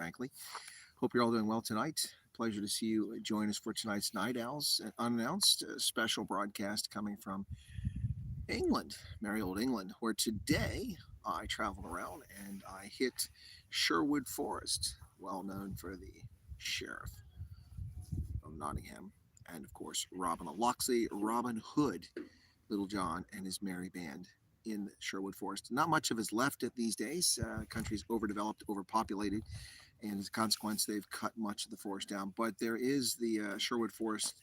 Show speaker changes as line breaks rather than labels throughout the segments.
frankly. Hope you're all doing well tonight. Pleasure to see you join us for tonight's Night Owls, an unannounced special broadcast coming from England, merry old England, where today I traveled around and I hit Sherwood Forest, well known for the sheriff of Nottingham, and of course Robin of Locksley, Robin Hood, Little John, and his merry band in Sherwood Forest. Not much of is left at these days. Country's overdeveloped, overpopulated, and as a consequence, they've cut much of the forest down. But there is the Sherwood Forest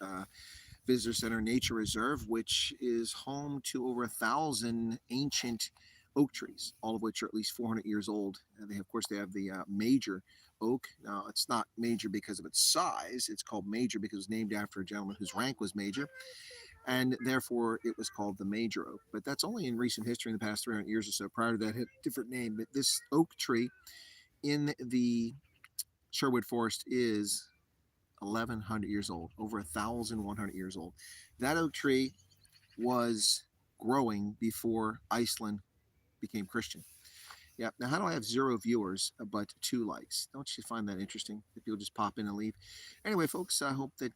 Visitor Center Nature Reserve, which is home to over 1,000 ancient oak trees, all of which are at least 400 years old. And of course, they have the major oak. Now, it's not major because of its size. It's called major because it was named after a gentleman whose rank was major, and therefore it was called the major oak. But that's only in recent history, in the past 300 years or so. Prior to that, it had a different name. But this oak tree in the Sherwood Forest is 1,100 years old, over 1,100 years old. That oak tree was growing before Iceland became Christian. Yeah. Now, how do I have 0 viewers but 2 likes? Don't you find that interesting? That people just pop in and leave. Anyway, folks, I hope that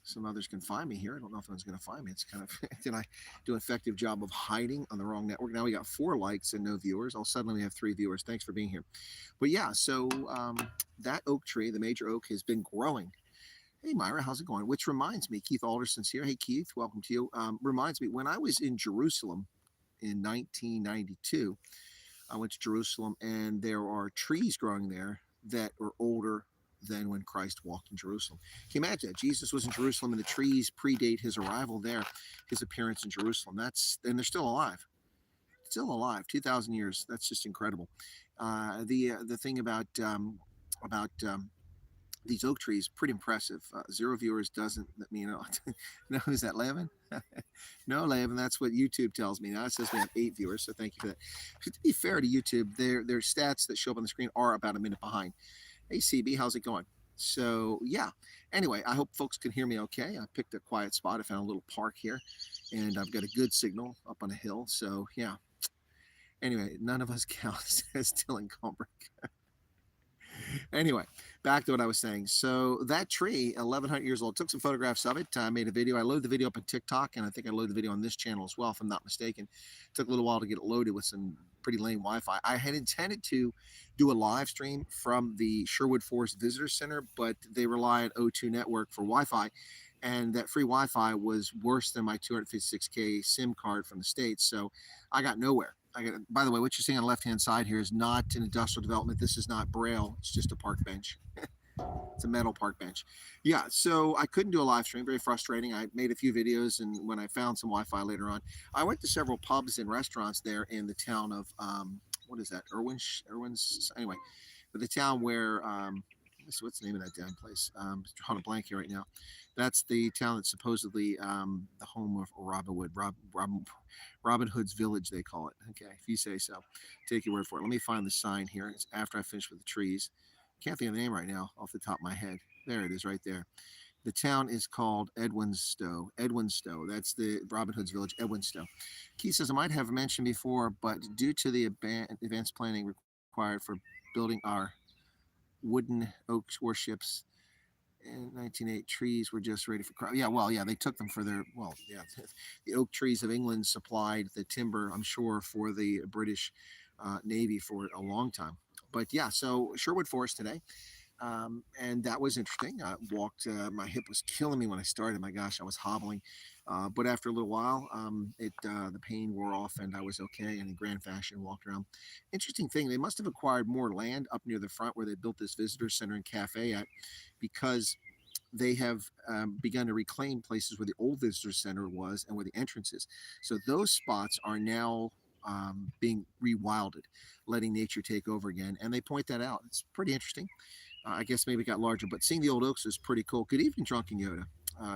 some others can find me here. I don't know if anyone's going to find me. It's kind of did I do an effective job of hiding on the wrong network? Now we got 4 likes and no viewers. All suddenly we have 3 viewers. Thanks for being here. But yeah, so that oak tree, the major oak, has been growing. Hey, Myra, how's it going? Which reminds me, Keith Alderson's here. Hey, Keith, welcome to you. Reminds me, when I was in Jerusalem in 1992, I went to Jerusalem, and there are trees growing there that are older than when Christ walked in Jerusalem. Can you imagine that? Jesus was in Jerusalem, and the trees predate his arrival there, his appearance in Jerusalem. And they're still alive. Still alive, 2,000 years. That's just incredible. The thing about these oak trees, pretty impressive. 0 viewers doesn't mean, no, is that Levin? No, Levin, that's what YouTube tells me. Now it says we have 8 viewers, so thank you for that. But to be fair to YouTube, their stats that show up on the screen are about a minute behind. Hey, CB, how's it going? So, yeah. Anyway, I hope folks can hear me okay. I picked a quiet spot. I found a little park here, and I've got a good signal up on a hill. So, yeah. Anyway, none of us count, says Dylan Combrick. Anyway, back to what I was saying. So that tree, 1,100 years old, took some photographs of it. I made a video. I loaded the video up on TikTok, and I think I loaded the video on this channel as well, if I'm not mistaken. It took a little while to get it loaded with some pretty lame Wi-Fi. I had intended to do a live stream from the Sherwood Forest Visitor Center, but they rely on O2 network for Wi-Fi, and that free Wi-Fi was worse than my 256K SIM card from the States, so I got nowhere. By the way, what you're seeing on the left-hand side here is not an industrial development. This is not Braille. It's just a park bench. It's a metal park bench. Yeah, so I couldn't do a live stream. Very frustrating. I made a few videos, and when I found some Wi-Fi later on, I went to several pubs and restaurants there in the town of, what is that, Irwin's? Anyway, but the town where, what's the name of that damn place? Drawing a blank here right now. That's the town that's supposedly the home of Robin Hood's village, they call it. Okay, if you say so. Take your word for it. Let me find the sign here. It's after I finish with the trees. Can't think of the name right now off the top of my head. There it is right there. The town is called Edwinstowe. Edwinstowe. That's the Robin Hood's village, Edwinstowe. Keith says, I might have mentioned before, but due to the advanced planning required for building our wooden oak warships in 1908, trees were just ready for crop. Yeah, well, yeah, they took them for their, well, yeah, the oak trees of England supplied the timber, I'm sure, for the British Navy for a long time. But yeah, so Sherwood Forest today. And that was interesting. I walked, my hip was killing me when I started. My gosh, I was hobbling. But after a little while, the pain wore off and I was okay. And in grand fashion, walked around. Interesting thing, they must have acquired more land up near the front where they built this visitor center and cafe at, because they have begun to reclaim places where the old visitor center was and where the entrance is. So those spots are now being rewilded, letting nature take over again. And they point that out. It's pretty interesting. I guess maybe it got larger, but seeing the old oaks is pretty cool. Good evening, Drunken Yoda.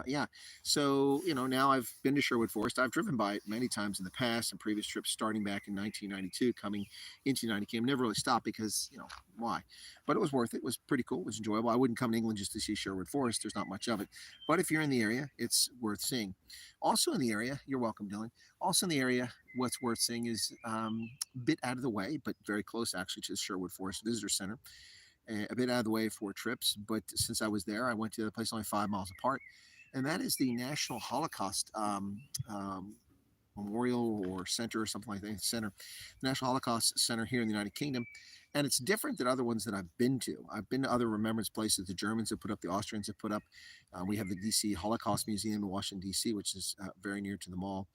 Yeah, so, now I've been to Sherwood Forest. I've driven by it many times in the past and previous trips, starting back in 1992, coming into 90. Never really stopped because, why? But it was worth it. It was pretty cool. It was enjoyable. I wouldn't come to England just to see Sherwood Forest. There's not much of it. But if you're in the area, it's worth seeing. Also in the area, you're welcome, Dylan. Also in the area, what's worth seeing is a bit out of the way, but very close actually to the Sherwood Forest Visitor Center, a bit out of the way for trips. But since I was there, I went to a place only 5 miles apart, and that is the National Holocaust Memorial or Center or something like that. Center, National Holocaust Center here in the United Kingdom. And it's different than other ones that I've been to. I've been to other remembrance places the Germans have put up, the Austrians have put up. We have the DC Holocaust Museum in Washington, D.C., which is very near to the mall.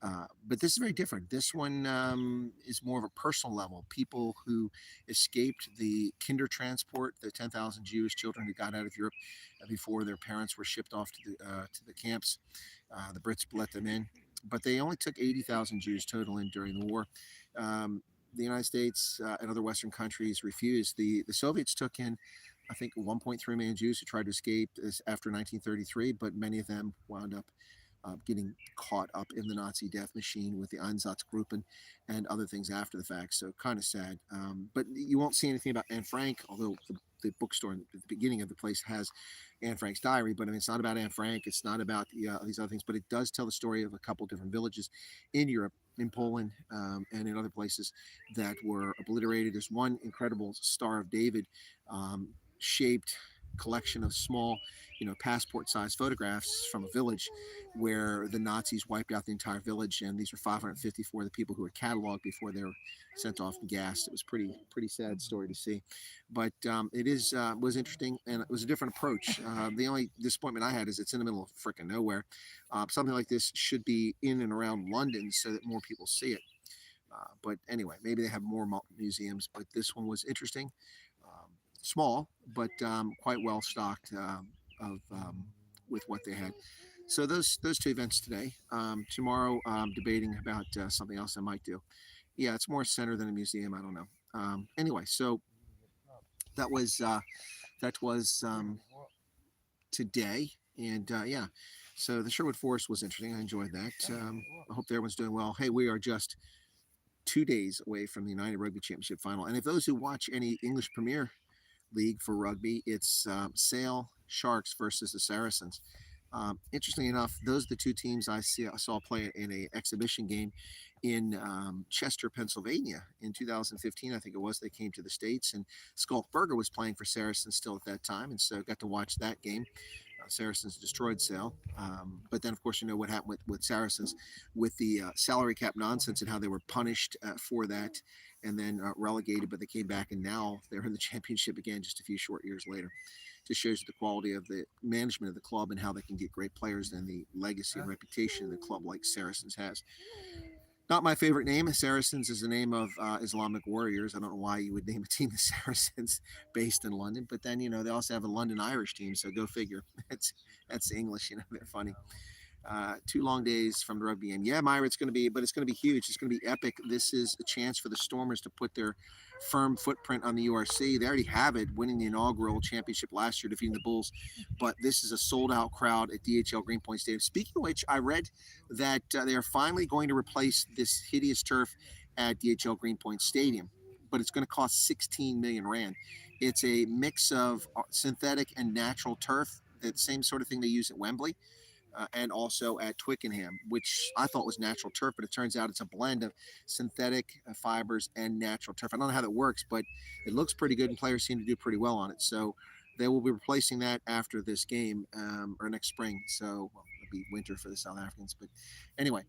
But this is very different. This one is more of a personal level. People who escaped the Kinder transport, the 10,000 Jewish children who got out of Europe before their parents were shipped off to the camps. The Brits let them in, but they only took 80,000 Jews total in during the war. The United States and other Western countries refused. The Soviets took in, I think, 1.3 million Jews who tried to escape after 1933, but many of them wound up getting caught up in the Nazi death machine with the Einsatzgruppen and other things after the fact. So kind of sad. But you won't see anything about Anne Frank, although the bookstore at the beginning of the place has Anne Frank's diary. But I mean, it's not about Anne Frank. It's not about these other things. But it does tell the story of a couple different villages in Europe, in Poland, and in other places that were obliterated. There's one incredible Star of David shaped collection of small, passport-sized photographs from a village where the Nazis wiped out the entire village, and these were 554 of the people who were cataloged before they were sent off and gassed. It was pretty sad story to see, but it is was interesting, and it was a different approach. The only disappointment I had is it's in the middle of freaking nowhere. Something like this should be in and around London so that more people see it. But anyway, maybe they have more museums, but this one was interesting. Small, but quite well stocked of with what they had. So those two events today. Tomorrow, debating about something else I might do. Yeah, it's more center than a museum. I don't know. Anyway, so that was today, and yeah. So the Sherwood Forest was interesting. I enjoyed that. I hope everyone's doing well. Hey, we are just 2 days away from the United Rugby Championship final, and if those who watch any English Premier League for rugby, it's Sale Sharks versus the Saracens. Interestingly enough, those are the two teams I saw play in a exhibition game in Chester, Pennsylvania in 2015. I think it was. They came to the States, and Skulk Burger was playing for Saracens still at that time, and so got to watch that game. Saracens destroyed Sale. But then, of course, you know what happened with Saracens with the salary cap nonsense and how they were punished for that and then relegated, but they came back and now they're in the championship again just a few short years later. Just shows the quality of the management of the club and how they can get great players and the legacy and reputation the club like Saracens has. Not my favorite name. Saracens is the name of Islamic warriors. I don't know why you would name a team the Saracens based in London, but then they also have a London Irish team, so go figure. That's English, they're funny. 2 long days from the rugby game. Yeah, Myra, it's going to be huge. It's going to be epic. This is a chance for the Stormers to put their firm footprint on the URC. They already have it, winning the inaugural championship last year, defeating the Bulls. But this is a sold-out crowd at DHL Greenpoint Stadium. Speaking of which, I read that they are finally going to replace this hideous turf at DHL Greenpoint Stadium, but it's going to cost 16 million rand. It's a mix of synthetic and natural turf, the same sort of thing they use at Wembley. And also at Twickenham, which I thought was natural turf, but it turns out it's a blend of synthetic fibers and natural turf. I don't know how that works, but it looks pretty good, and players seem to do pretty well on it. So they will be replacing that after this game or next spring. So it'll be winter for the South Africans, but anyway,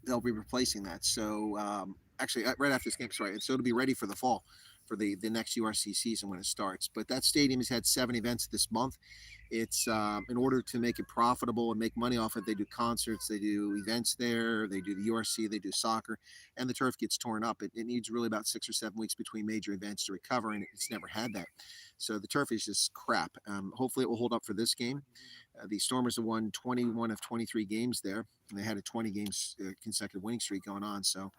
they'll be replacing that. So actually, right after this game, sorry, and so it'll be ready for the fall for the next URC season when it starts. But that stadium has had 7 events this month. It's in order to make it profitable and make money off it, they do concerts, they do events there, they do the URC, they do soccer, and the turf gets torn up. It needs really about 6 or 7 weeks between major events to recover, and it's never had that. So the turf is just crap. Hopefully it will hold up for this game. The Stormers have won 21 of 23 games there, and they had a 20 games consecutive winning streak going on. So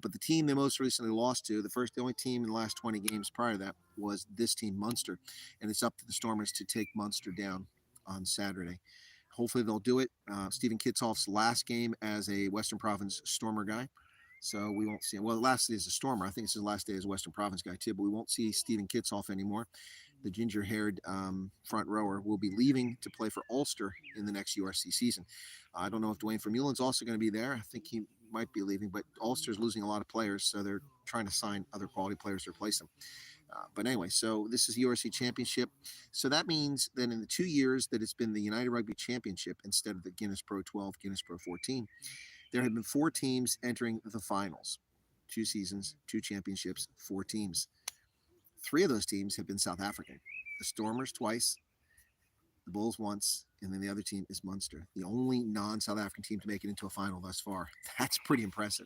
but the team they most recently lost to, the only team in the last 20 games prior to that, was this team, Munster. And it's up to the Stormers to take Munster down on Saturday. Hopefully they'll do it. Stephen Kitsoff's last game as a Western Province Stormer guy. So we won't see him. Well, last day as a Stormer. I think it's his last day as a Western Province guy too, but we won't see Stephen Kitsoff anymore. The ginger-haired front rower will be leaving to play for Ulster in the next URC season. I don't know if Dwayne Vermeulen's also going to be there. I think he might be leaving, but Ulster's losing a lot of players, so they're trying to sign other quality players to replace them. But anyway, so this is the URC Championship. So that means that in the 2 years that it's been the United Rugby Championship instead of the Guinness Pro 12, Guinness Pro 14, there have been 4 teams entering the finals. 2 seasons, 2 championships, 4 teams. 3 of those teams have been South African. The Stormers twice, the Bulls once, and then the other team is Munster, the only non-South African team to make it into a final thus far. That's pretty impressive.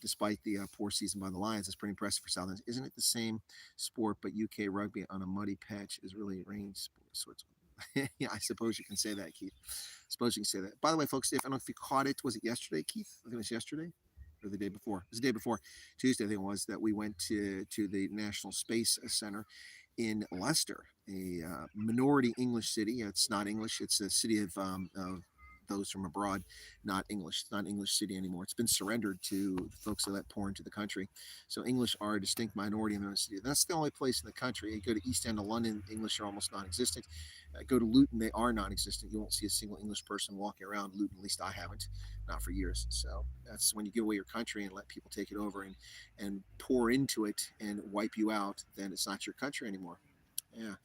Despite the poor season by the Lions, it's pretty impressive for Southlands. Isn't it the same sport, but UK rugby on a muddy patch is really a rain sport? Switzerland. Yeah, I suppose you can say that, Keith. I suppose you can say that. By the way, folks, if I don't know if you caught it, was it yesterday, Keith? I think it was yesterday or the day before. It was the day before, Tuesday, I think it was, that we went to the National Space Center in Leicester, a minority English city. It's not English. It's a city of those from abroad, not English. It's not an English city anymore. It's been surrendered to the folks that let pour into the country. So English are a distinct minority in the city. That's the only place in the country. You go to East End of London, English are almost non-existent. Go to Luton, they are non-existent. You won't see a single English person walking around Luton. At least I haven't, not for years. So that's when you give away your country and let people take it over and pour into it and wipe you out, then it's not your country anymore. Yeah.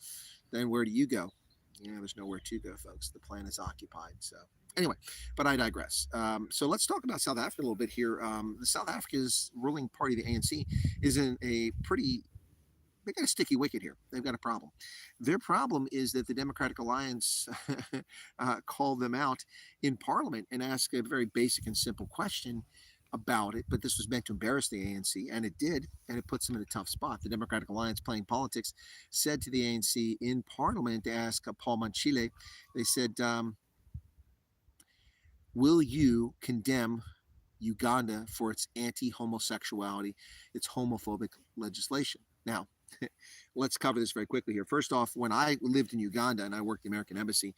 Then where do you go? Yeah, there's nowhere to go, folks. The planet's occupied. So anyway, but I digress. So let's talk about South Africa a little bit here. The South Africa's ruling party, the ANC, is in a pretty, they got a sticky wicket here. They've got a problem. Their problem is that the Democratic Alliance called them out in Parliament and asked a very basic and simple question about it, but this was meant to embarrass the ANC, and it did, and it puts them in a tough spot. The Democratic Alliance, playing politics, said to the ANC in Parliament to ask Paul Manchile, they said, will you condemn Uganda for its anti-homosexuality, its homophobic legislation? Now, let's cover this very quickly here. First off, when I lived in Uganda and I worked the American Embassy,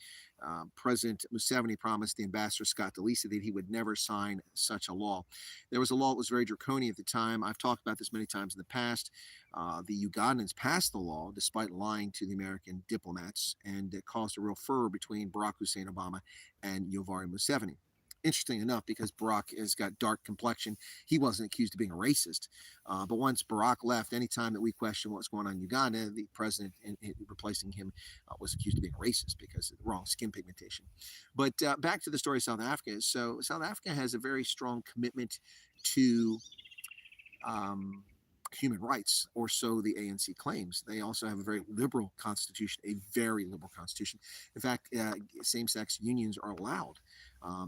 President Museveni promised the ambassador Scott DeLisi that he would never sign such a law. There was a law that was very draconian at the time. I've talked about this many times in the past. The Ugandans passed the law despite lying to the American diplomats, and it caused a real furor between Barack Hussein Obama and Yoweri Museveni. Interesting enough, because Barack has got dark complexion, he wasn't accused of being a racist. But once Barack left, anytime that we question what's going on in Uganda, the president replacing him was accused of being a racist because of the wrong skin pigmentation. But back to the story of South Africa. So South Africa has a very strong commitment to human rights, or so the ANC claims. They also have a very liberal constitution, a very liberal constitution. In fact, same-sex unions are allowed.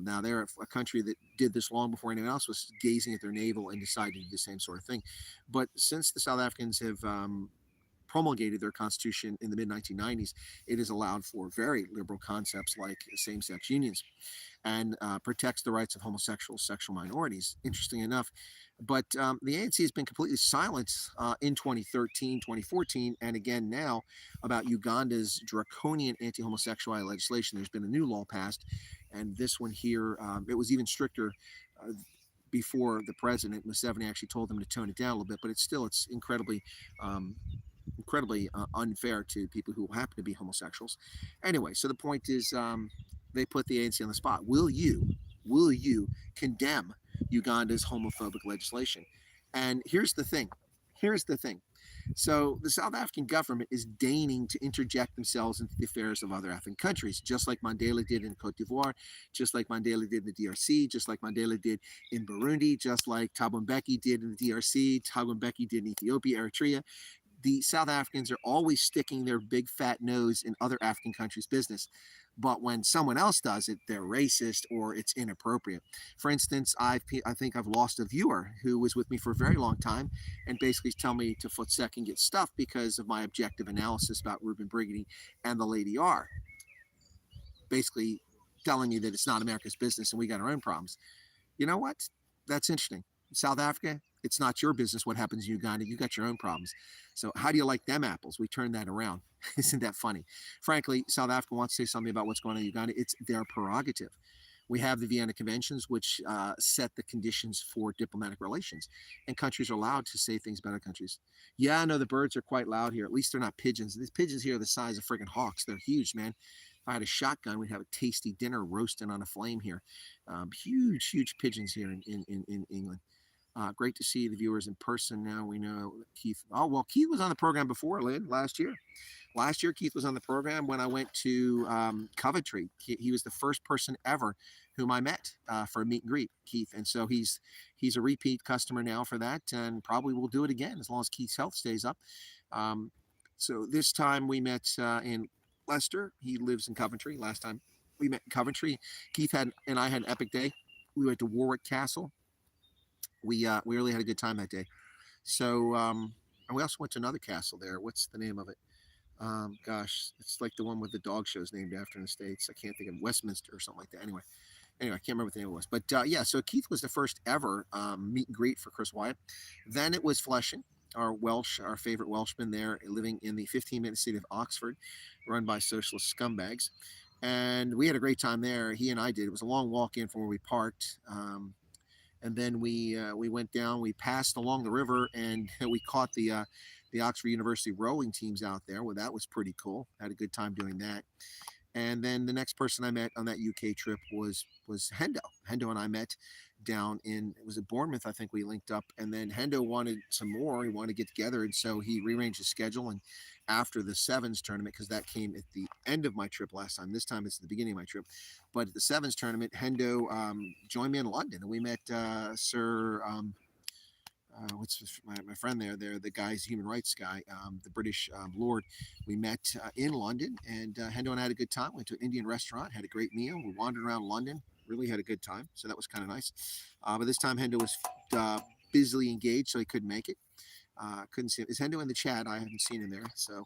Now, they're a country that did this long before anyone else was gazing at their navel and decided to do the same sort of thing. But since the South Africans have promulgated their constitution in the mid-1990s, it has allowed for very liberal concepts like same-sex unions and protects the rights of homosexual sexual minorities, interesting enough. But the ANC has been completely silent in 2013, 2014, and again now about Uganda's draconian anti-homosexuality legislation. There's been a new law passed, and this one here, it was even stricter before the president, Museveni, actually told them to tone it down a little bit, but it's incredibly unfair to people who happen to be homosexuals. Anyway, so the point is, they put the ANC on the spot. Will you condemn Uganda's homophobic legislation? And here's the thing. So the South African government is deigning to interject themselves into the affairs of other African countries, just like Mandela did in Cote d'Ivoire, just like Mandela did in the DRC, just like Mandela did in Burundi, just like Thabo Mbeki did in the DRC, Thabo Mbeki did in Ethiopia, Eritrea. The South Africans are always sticking their big fat nose in other African countries' business. But when someone else does it, they're racist or it's inappropriate. For instance, I think I've lost a viewer who was with me for a very long time and basically tell me to footstep and get stuffed because of my objective analysis about Reuben Brigady and the Lady R. Basically telling me that it's not America's business and we got our own problems. You know what? That's interesting. South Africa, it's not your business what happens in Uganda. You got your own problems. So how do you like them apples? We turn that around. Isn't that funny? Frankly, South Africa wants to say something about what's going on in Uganda. It's their prerogative. We have the Vienna Conventions, which set the conditions for diplomatic relations. And countries are allowed to say things about other countries. Yeah, I know the birds are quite loud here. At least they're not pigeons. These pigeons here are the size of friggin' hawks. They're huge, man. If I had a shotgun, we'd have a tasty dinner roasting on a flame here. Huge pigeons here in England. Great to see the viewers in person now. We know Keith. Oh, well, Keith was on the program before, Lynn, last year. Last year, Keith was on the program when I went to Coventry. He was the first person ever whom I met for a meet and greet, Keith. And so he's a repeat customer now for that, and probably will do it again as long as Keith's health stays up. Um, so this time we met in Leicester. He lives in Coventry. Last time we met in Coventry, Keith had and I had an epic day. We went to Warwick Castle. We really had a good time that day. So and we also went to another castle there. What's the name of it? Gosh, it's like the one with the dog shows named after in the States. I can't think of Westminster or something like that. Anyway, I can't remember what the name was. But yeah, so Keith was the first ever meet and greet for Chris Wyatt. Then it was Flushing, our favorite Welshman there, living in the 15-minute city of Oxford, run by socialist scumbags. And we had a great time there. He and I did. It was a long walk in from where we parked. And then we went down. We passed along the river, and we caught the Oxford University rowing teams out there. Well, that was pretty cool. Had a good time doing that. And then the next person I met on that UK trip was Hendo. Hendo and I met down in, it was at Bournemouth, I think we linked up. And then Hendo wanted some more. He wanted to get together. And so he rearranged his schedule. And after the Sevens tournament, because that came at the end of my trip last time, this time it's at the beginning of my trip. But at the Sevens tournament, Hendo joined me in London. And we met Sir what's my friend there, the guy's human rights guy, the British Lord. We met in London, and Hendo and I had a good time. Went to an Indian restaurant, had a great meal. We wandered around London, really had a good time. So that was kind of nice. But this time Hendo was busily engaged, so he couldn't make it. Couldn't see him. Is Hendo in the chat? I haven't seen him there. So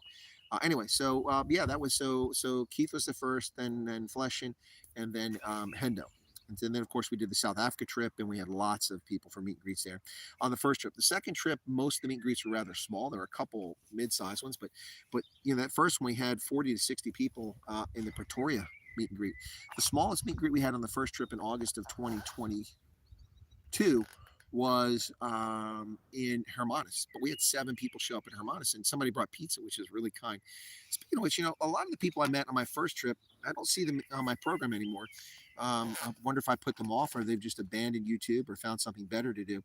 anyway, so yeah, that was so Keith was the first, then Fleshin, and then Hendo. And then, of course, we did the South Africa trip, and we had lots of people for meet and greets there on the first trip. The second trip, most of the meet and greets were rather small. There were a couple mid-sized ones, but that first one we had 40 to 60 people in the Pretoria meet and greet. The smallest meet and greet we had on the first trip in August of 2022 was in Hermanus, but we had 7 people show up in Hermanus, and somebody brought pizza, which is really kind. Speaking of which, a lot of the people I met on my first trip, I don't see them on my program anymore. I wonder if I put them off or they've just abandoned YouTube or found something better to do.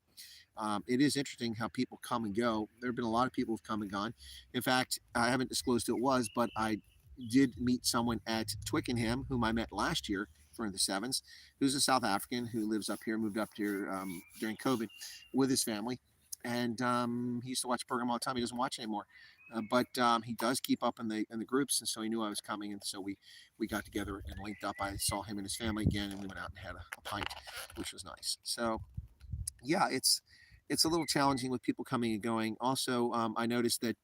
It is interesting how people come and go. There have been a lot of people who've come and gone. In fact, I haven't disclosed who it was, but I did meet someone at Twickenham whom I met last year for the Sevens, who's a South African who lives up here, moved up here during COVID with his family. And he used to watch the program all the time. He doesn't watch anymore. But he does keep up in the groups, and so he knew I was coming, and so we got together and linked up. I saw him and his family again, and we went out and had a pint, which was nice. So yeah, it's a little challenging with people coming and going. Also, I noticed that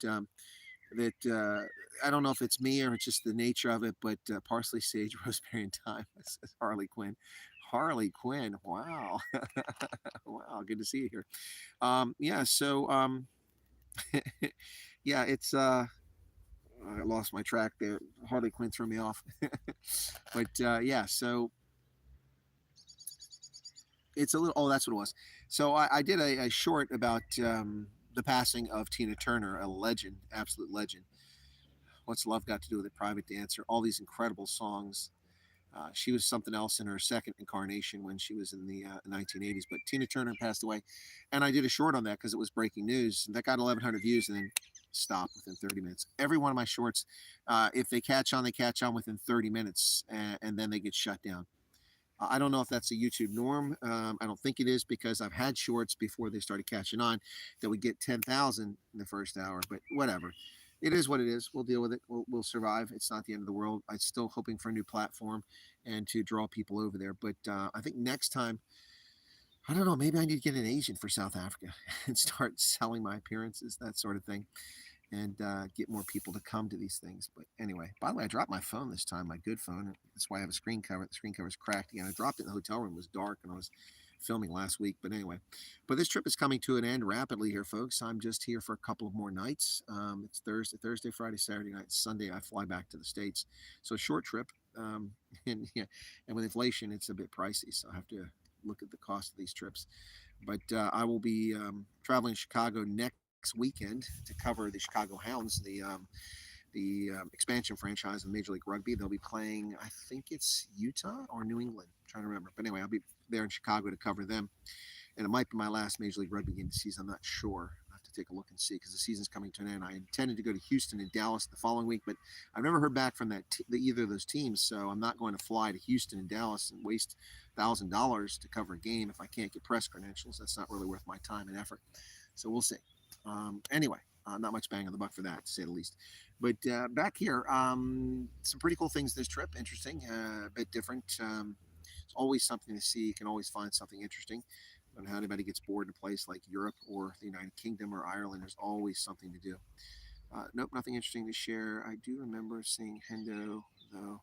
I don't know if it's me or it's just the nature of it, but parsley, sage, rosemary, and thyme. Says Harley Quinn. Harley Quinn. Wow. Wow. Good to see you here. Yeah. So yeah, it's I lost my track there. Harley Quinn threw me off. But yeah, so it's a little. Oh, that's what it was. So I did a short about the passing of Tina Turner, a legend, absolute legend. What's Love Got to Do with It? Private Dancer, all these incredible songs. She was something else in her second incarnation when she was in the 1980s. But Tina Turner passed away, and I did a short on that because it was breaking news. That got 1,100 views, and then stopped within 30 minutes. Every one of my shorts, if they catch on within 30 minutes, and then they get shut down. I don't know if that's a YouTube norm. I don't think it is because I've had shorts before they started catching on that would get 10,000 in the first hour, but whatever. It is what it is. We'll deal with it. We'll survive. It's not the end of the world. I'm still hoping for a new platform and to draw people over there. But I think next time, I don't know, maybe I need to get an agent for South Africa and start selling my appearances, that sort of thing, and get more people to come to these things. But anyway, by the way, I dropped my phone this time, my good phone. That's why I have a screen cover. The screen cover is cracked again. I dropped it in the hotel room. It was dark, and I was filming last week. But anyway, this trip is coming to an end rapidly here, folks. I'm just here for a couple of more nights. It's Thursday, Friday, Saturday night, Sunday. I fly back to the States. So a short trip. And yeah, and with inflation, it's a bit pricey. So I have to look at the cost of these trips. But I will be traveling to Chicago next weekend to cover the Chicago Hounds, the expansion franchise of Major League Rugby. They'll be playing, I think it's Utah or New England. I'm trying to remember. But anyway, I'll be there in Chicago to cover them. and it might be my last Major League Rugby game of the season. I'm not sure. I have to take a look and see because the season's coming to an end. I intended to go to Houston and Dallas the following week, but I've never heard back from either of those teams. So I'm not going to fly to Houston and Dallas and waste $1,000 to cover a game if I can't get press credentials. That's not really worth my time and effort. So we'll see. Anyway, not much bang on the buck for that, to say the least. But back here, some pretty cool things this trip. Interesting, a bit different. It's always something to see. You can always find something interesting. I don't know how anybody gets bored in a place like Europe or the United Kingdom or Ireland. There's always something to do. Nope, nothing interesting to share. I do remember seeing Hendo, though.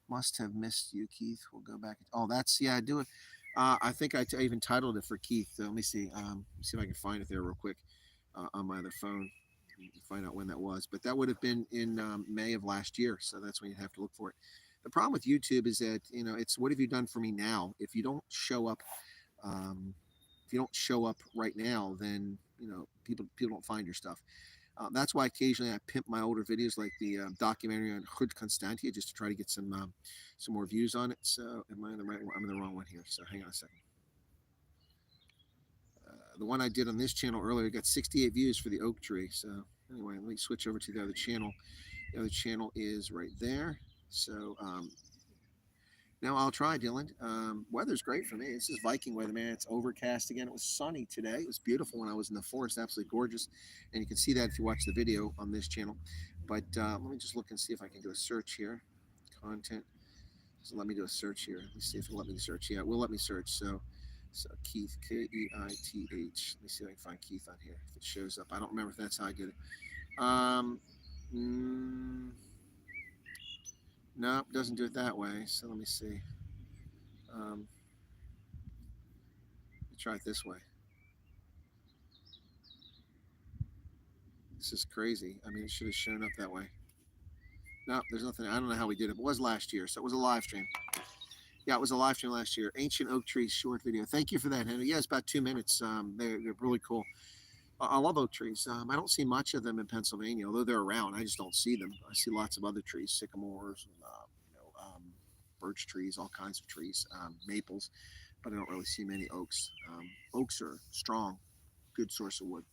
Must have missed you, Keith. We'll go back. Oh, that's, yeah, I do it. I think I even titled it for Keith. Let me see. See if I can find it there real quick on my other phone. Find out when that was. But that would have been in May of last year. So that's when you'd have to look for it. The problem with YouTube is that, it's what have you done for me now? If you don't show up, right now, then people don't find your stuff. That's why occasionally I pimp my older videos, like the documentary on Hood Constantia, just to try to get some more views on it. So am I in the right one? I'm in the wrong one here. So hang on a second. The one I did on this channel earlier got 68 views for the oak tree. So anyway, let me switch over to the other channel. The other channel is right there. So now I'll try, Dylan. Weather's great for me. This is Viking weather, man. It's overcast again. It was sunny today. It was beautiful when I was in the forest. Absolutely gorgeous. And you can see that if you watch the video on this channel. But let me just look and see if I can do a search here. Content. So let me do a search here. Let me see if it'll let me search. Yeah, it will let me search. So Keith, Keith. Let me see if I can find Keith on here. If it shows up. I don't remember if that's how I did it. Nope, doesn't do it that way. So let me see. Let me try it this way. This is crazy. I mean, it should have shown up that way. No, there's nothing. I don't know how we did it. It was last year, so it was a live stream. Yeah, it was a live stream last year. Ancient oak trees short video. Thank you for that, Henry. Yeah, it's about 2 minutes. They're really cool. I love oak trees. I don't see much of them in Pennsylvania, although they're around. I just don't see them. I see lots of other trees, sycamores, birch trees, all kinds of trees, maples, but I don't really see many oaks. Oaks are strong, good source of wood.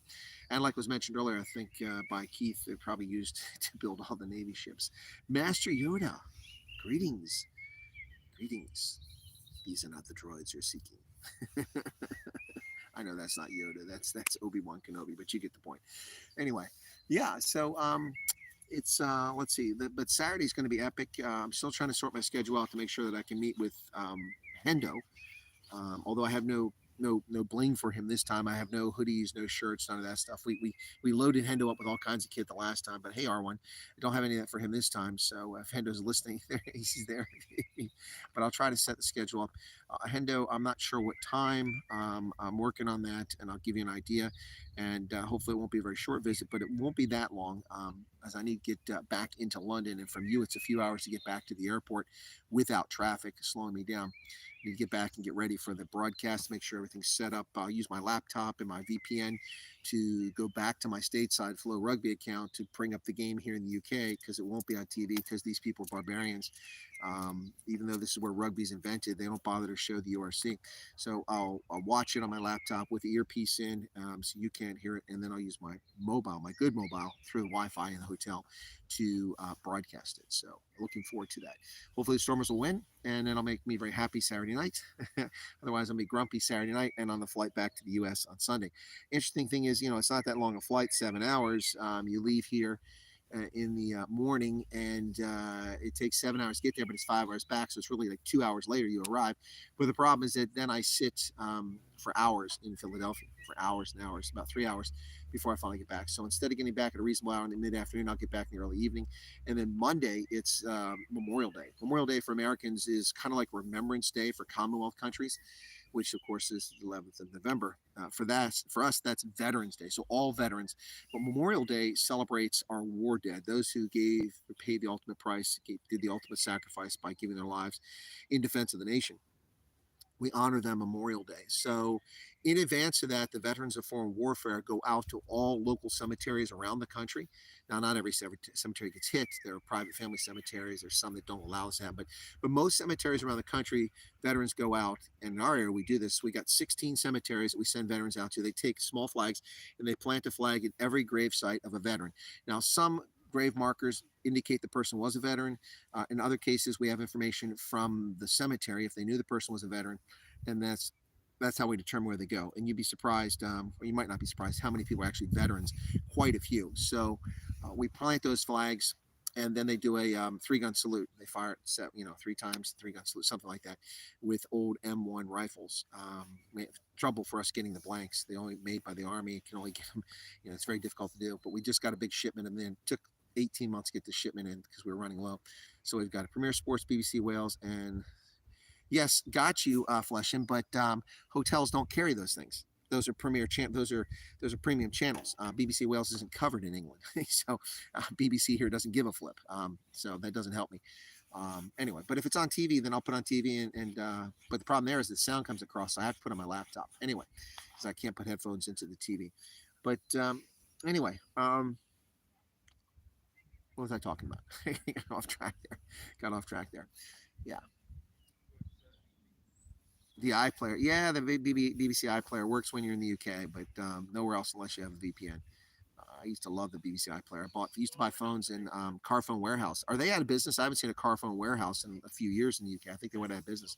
And like was mentioned earlier, I think by Keith, they're probably used to build all the Navy ships. Master Yoda, greetings. Greetings. These are not the droids you're seeking. I know that's not Yoda. That's Obi-Wan Kenobi, but you get the point. Anyway, yeah. So it's let's see. But Saturday's going to be epic. I'm still trying to sort my schedule out to make sure that I can meet with Hendo. Although I have no bling for him this time. I have no hoodies, no shirts, none of that stuff. We loaded Hendo up with all kinds of kit the last time, but hey, R1, I don't have any of that for him this time. So if Hendo's listening, he's there. But I'll try to set the schedule up. Hendo, I'm not sure what time. I'm working on that, and I'll give you an idea. And hopefully it won't be a very short visit, but it won't be that long, as I need to get back into London. And from you, it's a few hours to get back to the airport without traffic slowing me down. I need to get back and get ready for the broadcast, make sure everything's set up. I'll use my laptop and my VPN to go back to my stateside Flow Rugby account to bring up the game here in the UK, because it won't be on TV because these people are barbarians. Even though this is where rugby's invented, they don't bother to show the URC. So I'll watch it on my laptop with the earpiece in, so you can't hear it, and then I'll use my mobile, my good mobile, through the Wi-Fi in the hotel to broadcast it. So looking forward to that. Hopefully the Stormers will win, and it'll make me very happy Saturday night. Otherwise I'll be grumpy Saturday night and on the flight back to the US on Sunday. Interesting thing is, it's not that long a flight, 7 hours. You leave here in the morning, and it takes 7 hours to get there, but it's 5 hours back, so it's really like 2 hours later you arrive. But the problem is that then I sit for hours in Philadelphia, for hours and hours, about 3 hours before I finally get back. So instead of getting back at a reasonable hour in the mid-afternoon, I'll get back in the early evening. And then Monday, it's Memorial Day. Memorial Day for Americans is kind of like Remembrance Day for Commonwealth countries, which of course is the 11th of November. For us, that's Veterans Day. So all veterans. But Memorial Day celebrates our war dead, those who paid the ultimate price, did the ultimate sacrifice by giving their lives in defense of the nation. we honor them Memorial Day. So, in advance of that, the veterans of foreign warfare go out to all local cemeteries around the country. Now, not every cemetery gets hit. There are private family cemeteries. There's some that don't allow us that, but most cemeteries around the country, veterans go out. And in our area, we do this. We got 16 cemeteries that we send veterans out to. They take small flags and they plant a flag at every grave site of a veteran. Now, some grave markers indicate the person was a veteran. In other cases, we have information from the cemetery if they knew the person was a veteran, and that's how we determine where they go. And you'd be surprised, or you might not be surprised, how many people are actually veterans. Quite a few. So we plant those flags, and then they do a three-gun salute. They fire it, three times, three-gun salute, something like that, with old M1 rifles. Trouble for us getting the blanks. They only made by the Army. Can only get them. It's very difficult to do. But we just got a big shipment, and then took 18 months to get the shipment in because we were running low. So we've got a Premier Sports, BBC Wales, and yes, got you, Flesham, but hotels don't carry those things. Those are those are premium channels. BBC Wales isn't covered in England, so BBC here doesn't give a flip. So that doesn't help me. Anyway, but if it's on TV, then I'll put on TV, but the problem there is the sound comes across, so I have to put it on my laptop anyway, because I can't put headphones into the TV. But anyway, what was I talking about? Got off track there. Yeah. The iPlayer, yeah, the BBC iPlayer works when you're in the UK, but nowhere else unless you have a VPN. I used to love the BBC iPlayer. Used to buy phones in Carphone Warehouse. Are they out of business? I haven't seen a Carphone Warehouse in a few years in the UK. I think they went out of business.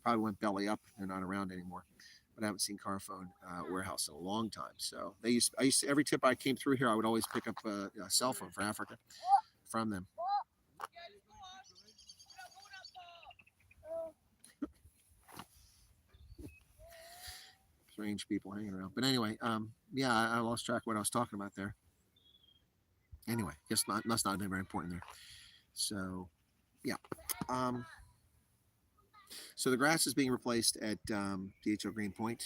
Probably went belly up. They're not around anymore. But I haven't seen Carphone Warehouse in a long time. So I used to, every tip I came through here, I would always pick up a cell phone for Africa from them. Strange people hanging around. But anyway, yeah, I lost track of what I was talking about there. Anyway, guess must not have been very important there. So, yeah. So the grass is being replaced at DHO Greenpoint.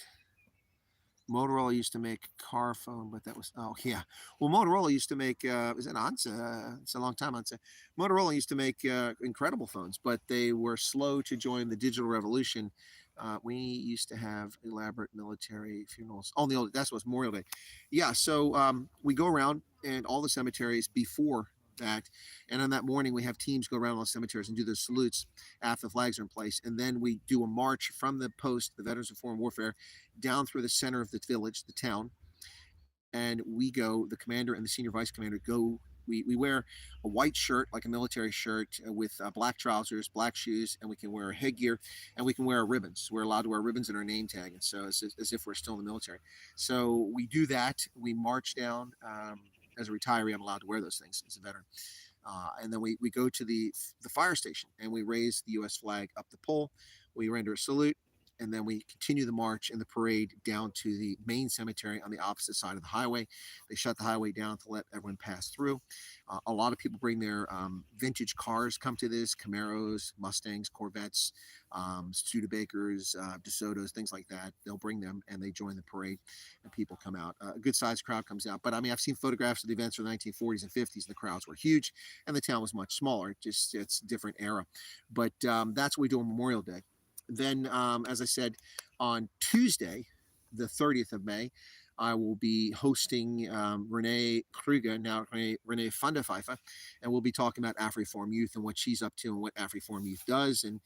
Motorola used to make car phone, but that was, oh yeah. Well, Motorola used to make, was it Ansa? It's a long time Ansa. Motorola used to make incredible phones, but they were slow to join the digital revolution. We used to have elaborate military funerals. Oh, that's what's Memorial Day. Yeah, so we go around and all the cemeteries before that, and on that morning we have teams go around all the cemeteries and do those salutes after the flags are in place, and then we do a march from the post, the Veterans of Foreign Warfare, down through the center of the village, the town, and we go, the commander and the senior vice commander go. We wear a white shirt, like a military shirt, with black trousers, black shoes, and we can wear headgear, and we can wear ribbons. We're allowed to wear ribbons in our name tag, and so it's as if we're still in the military. So we do that. We march down. As a retiree, I'm allowed to wear those things as a veteran. And then we go to the fire station, and we raise the U.S. flag up the pole. We render a salute, and then we continue the march and the parade down to the main cemetery on the opposite side of the highway. They shut the highway down to let everyone pass through. A lot of people bring their vintage cars, come to this, Camaros, Mustangs, Corvettes, Studebakers, DeSotos, things like that. They'll bring them, and they join the parade, and people come out. A good-sized crowd comes out. But, I mean, I've seen photographs of the events from the 1940s and 50s. The crowds were huge, and the town was much smaller. It's a different era. But that's what we do on Memorial Day. Then, as I said, on Tuesday, the 30th of May, I will be hosting Renee Kruger, now Renee van der Pfeiffer, and we'll be talking about AfriForum Youth and what she's up to and what AfriForum Youth does and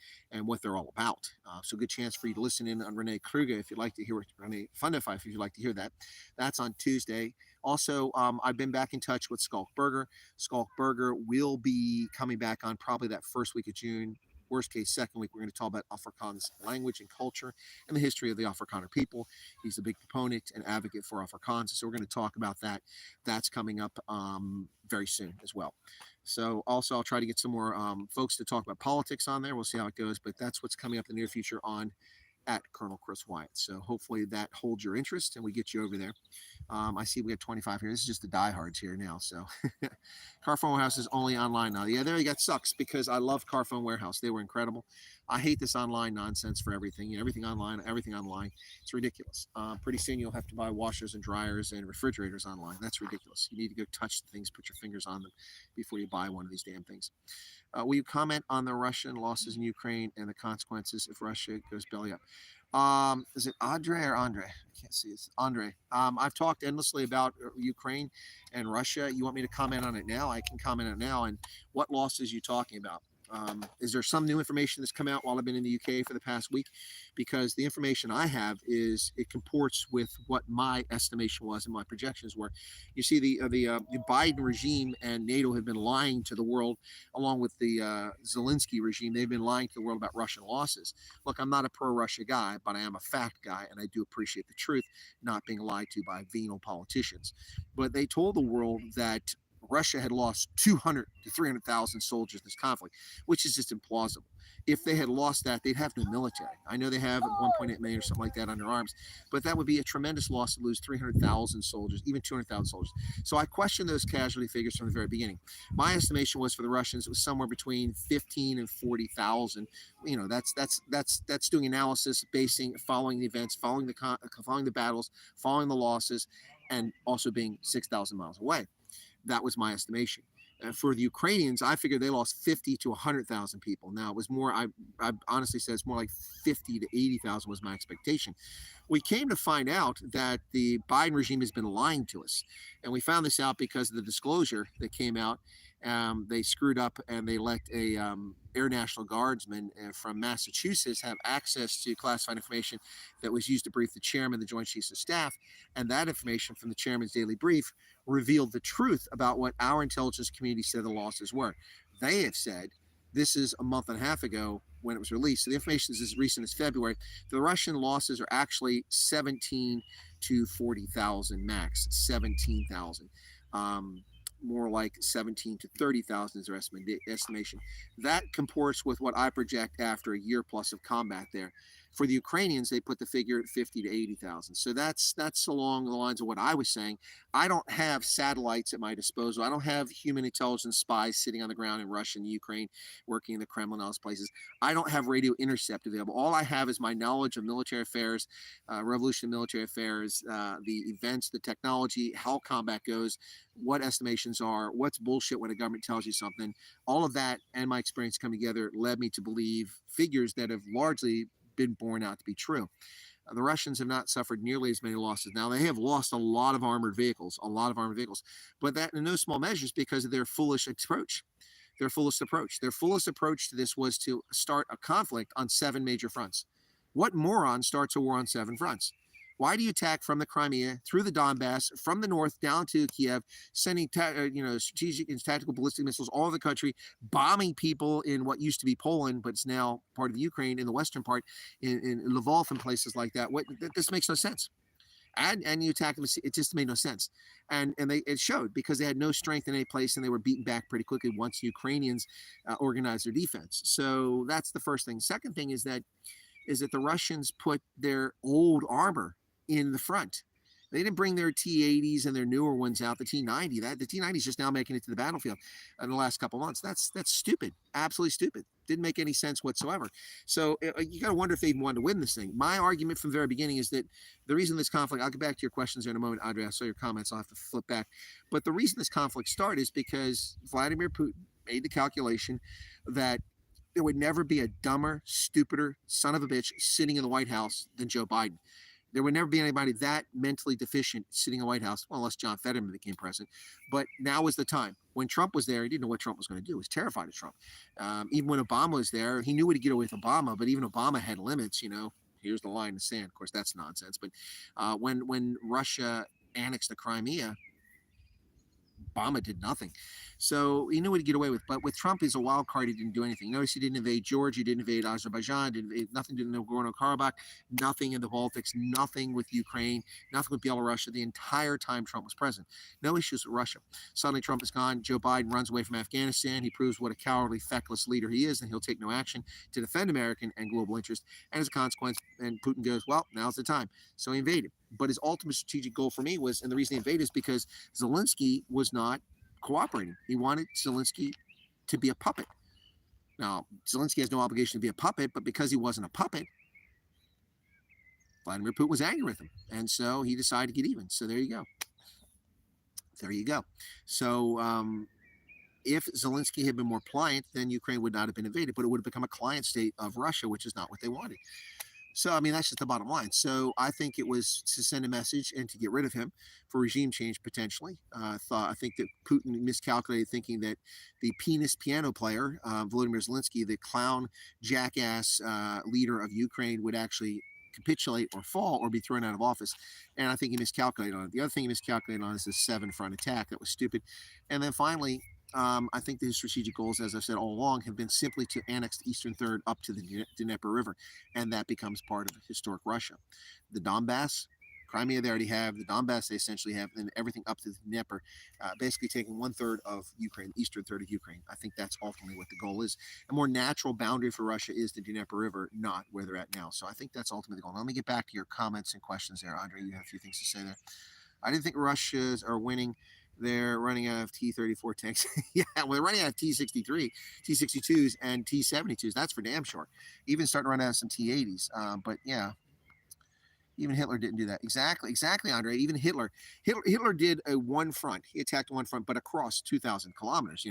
what they're all about. So good chance for you to listen in on Renee Kruger if you'd like to hear Renee van der Pfeiffer, if you'd like to hear that. That's on Tuesday. Also, I've been back in touch with Skulk Burger. Skulk Burger will be coming back on probably that first week of June. Worst case, second week, we're going to talk about Afrikaans language and culture and the history of the Afrikaner people. He's a big proponent and advocate for Afrikaans, so we're going to talk about that. That's coming up very soon as well. So also, I'll try to get some more folks to talk about politics on there. We'll see how it goes, but that's what's coming up in the near future on at Colonel Chris Wyatt. So hopefully that holds your interest and we get you over there. I see we have 25 here. This is just the diehards here now. So Carphone Warehouse is only online now. Yeah, there you got sucks because I love Carphone Warehouse. They were incredible. I hate this online nonsense for everything. You know, everything online, everything online. It's ridiculous. Pretty soon you'll have to buy washers and dryers and refrigerators online. That's ridiculous. You need to go touch the things, put your fingers on them before you buy one of these damn things. Will you comment on the Russian losses in Ukraine and the consequences if Russia goes belly up? Is it Andre or Andre? I can't see. It's Andre. I've talked endlessly about Ukraine and Russia. You want me to comment on it now? I can comment on it now. And what losses are you talking about? Is there some new information that's come out while I've been in the UK for the past week? Because the information I have is it comports with what my estimation was and my projections were. You see, the Biden regime and NATO have been lying to the world, along with the Zelensky regime. They've been lying to the world about Russian losses. Look, I'm not a pro-Russia guy, but I am a fact guy, and I do appreciate the truth, not being lied to by venal politicians. But they told the world that Russia had lost 200 to 300,000 soldiers in this conflict, which is just implausible. If they had lost that, they'd have no military. I know they have 1.8 million or something like that under arms, but that would be a tremendous loss to lose 300,000 soldiers, even 200,000 soldiers. So I question those casualty figures from the very beginning. My estimation was for the Russians, it was somewhere between 15 and 40,000. You know, that's doing analysis, following the events, following the battles, following the losses, and also being 6,000 miles away. That was my estimation. For the Ukrainians, I figured they lost 50 to 100,000 people. Now, it was more, I honestly said it's more like 50 to 80,000 was my expectation. We came to find out that the Biden regime has been lying to us. And we found this out because of the disclosure that came out. They screwed up and they let a Air National Guardsman from Massachusetts have access to classified information that was used to brief the chairman of the Joint Chiefs of Staff. And that information from the chairman's daily brief revealed the truth about what our intelligence community said the losses were. They have said, this is a month and a half ago when it was released, so the information is as recent as February, the Russian losses are actually 17 to 40,000 max, 17,000. More like 17 to 30,000 is their estimation. That comports with what I project after a year plus of combat there. For the Ukrainians, they put the figure at 50 to 80,000. So that's along the lines of what I was saying. I don't have satellites at my disposal. I don't have human intelligence spies sitting on the ground in Russia and Ukraine working in the Kremlin and all those places. I don't have radio intercept available. All I have is my knowledge of military affairs, revolutionary military affairs, the events, the technology, how combat goes, what estimations are, what's bullshit when a government tells you something. All of that and my experience come together led me to believe figures that have largely been borne out to be true. The Russians have not suffered nearly as many losses. Now, they have lost a lot of armored vehicles, but that in no small measure is because of their foolish approach. Their fullest approach to this was to start a conflict on 7 major fronts. What moron starts a war on 7 fronts? Why do you attack from the Crimea, through the Donbass, from the north down to Kiev, sending strategic and tactical ballistic missiles all over the country, bombing people in what used to be Poland, but it's now part of the Ukraine, in the western part, in Lvov and places like that? This makes no sense. And you attack them, it just made no sense. And it showed because they had no strength in any place and they were beaten back pretty quickly once the Ukrainians organized their defense. So that's the first thing. Second thing is that the Russians put their old armor in the front. They didn't bring their T-80s and their newer ones out, the T-90. The T-90 is just now making it to the battlefield in the last couple of months. That's stupid, absolutely stupid. Didn't make any sense whatsoever. So you got to wonder if they even wanted to win this thing. My argument from the very beginning is that the reason this conflict, I'll get back to your questions in a moment, Audrey. I saw your comments. I'll have to flip back. But the reason this conflict started is because Vladimir Putin made the calculation that there would never be a dumber, stupider son of a bitch sitting in the White House than Joe Biden. There would never be anybody that mentally deficient sitting in the White House, well, unless John Fetterman became president. But now was the time. When Trump was there, he didn't know what Trump was going to do. He was terrified of Trump. Even when Obama was there, he knew what he'd get away with Obama, but even Obama had limits, Here's the line in the sand. Of course, that's nonsense. But when Russia annexed the Crimea, Obama did nothing. So he knew what he'd get away with. But with Trump, he's a wild card. He didn't do anything. Notice he didn't invade Georgia, didn't invade Azerbaijan, nothing to Nagorno-Karabakh, nothing in the Baltics, nothing with Ukraine, nothing with Belarus the entire time Trump was president. No issues with Russia. Suddenly Trump is gone. Joe Biden runs away from Afghanistan. He proves what a cowardly, feckless leader he is, and he'll take no action to defend American and global interest. And as a consequence, and Putin goes, well, now's the time. So he invaded. But his ultimate strategic goal for me was, and the reason he invaded is because Zelensky was not cooperating. He wanted Zelensky to be a puppet. Now, Zelensky has no obligation to be a puppet, but because he wasn't a puppet, Vladimir Putin was angry with him. And so he decided to get even. So there you go. There you go. So if Zelensky had been more pliant, then Ukraine would not have been invaded, but it would have become a client state of Russia, which is not what they wanted. So, I mean, that's just the bottom line. So, I think it was to send a message and to get rid of him for regime change potentially. I think that Putin miscalculated, thinking that the penis piano player, Volodymyr Zelensky, the clown jackass leader of Ukraine, would actually capitulate or fall or be thrown out of office. And I think he miscalculated on it. The other thing he miscalculated on is the 7 front attack. That was stupid. And then finally, I think the strategic goals, as I've said all along, have been simply to annex the eastern third up to the Dnieper River, and that becomes part of historic Russia. The Donbass, Crimea, they already have. The Donbass, they essentially have, and everything up to the Dnieper, basically taking 1/3 of Ukraine, the eastern third of Ukraine. I think that's ultimately what the goal is. A more natural boundary for Russia is the Dnieper River, not where they're at now. So I think that's ultimately the goal. Now, let me get back to your comments and questions there, Andre. You have a few things to say there. I didn't think Russia's are winning. They're running out of T-34 tanks. Yeah, well, they're running out of T-63, T-62s, and T-72s. That's for damn sure. Even starting to run out of some T-80s. But yeah, even Hitler didn't do that. Exactly, Andre. Even Hitler did a one front. He attacked one front, but across 2,000 kilometers.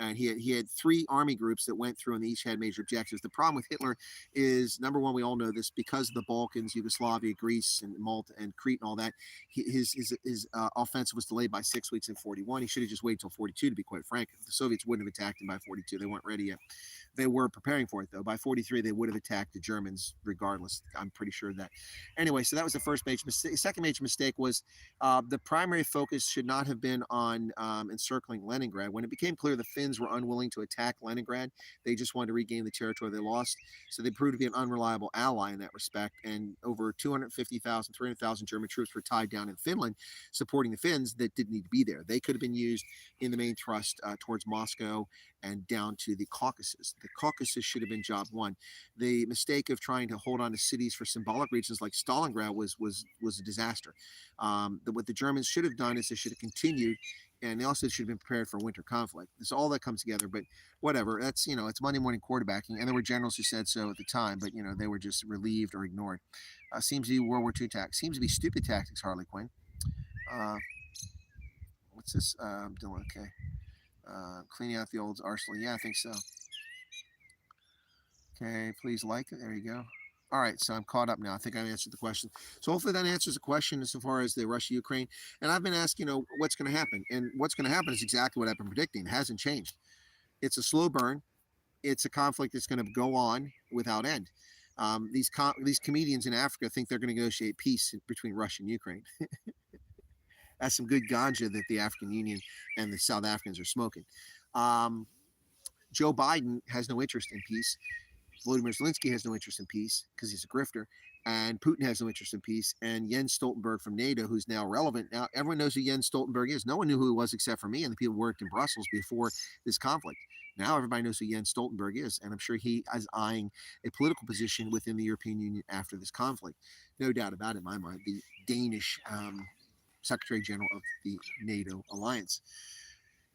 And he had 3 army groups that went through, and they each had major objectives. The problem with Hitler is, number one, we all know this, because of the Balkans, Yugoslavia, Greece, and Malta, and Crete, and all that. His offensive was delayed by 6 weeks in 41. He should have just waited till 42. To be quite frank, the Soviets wouldn't have attacked him by 42. They weren't ready yet. They were preparing for it, though. By 43, they would have attacked the Germans regardless. I'm pretty sure of that. Anyway, so that was the first major mistake. Second major mistake was the primary focus should not have been on encircling Leningrad. When it became clear the Finns were unwilling to attack Leningrad, they just wanted to regain the territory they lost. So they proved to be an unreliable ally in that respect. And over 250,000, 300,000 German troops were tied down in Finland, supporting the Finns that didn't need to be there. They could have been used in the main thrust towards Moscow and down to the Caucasus. The Caucasus should have been job one. The mistake of trying to hold on to cities for symbolic reasons like Stalingrad was a disaster. What the Germans should have done is they should have continued, and they also should have been prepared for winter conflict. It's all that comes together, but whatever. That's, it's Monday morning quarterbacking, and there were generals who said so at the time, but they were just relieved or ignored. Seems to be World War II tactics. Seems to be stupid tactics, Harley Quinn. What's this? Dylan, okay. Cleaning out the old arsenal. Yeah, I think so. Okay, please like it. There you go. All right, so I'm caught up now. I think I've answered the question. So hopefully that answers the question as far as the Russia-Ukraine. And I've been asked, what's going to happen? And what's going to happen is exactly what I've been predicting. It hasn't changed. It's a slow burn. It's a conflict that's going to go on without end. These comedians in Africa think they're going to negotiate peace between Russia and Ukraine. That's some good ganja that the African Union and the South Africans are smoking. Joe Biden has no interest in peace. Volodymyr Zelensky has no interest in peace because he's a grifter, and Putin has no interest in peace. And Jens Stoltenberg from NATO, who's now relevant. Now everyone knows who Jens Stoltenberg is. No one knew who he was except for me and the people who worked in Brussels before this conflict. Now everybody knows who Jens Stoltenberg is, and I'm sure he is eyeing a political position within the European Union after this conflict. No doubt about it in my mind. The Danish Secretary General of the NATO alliance.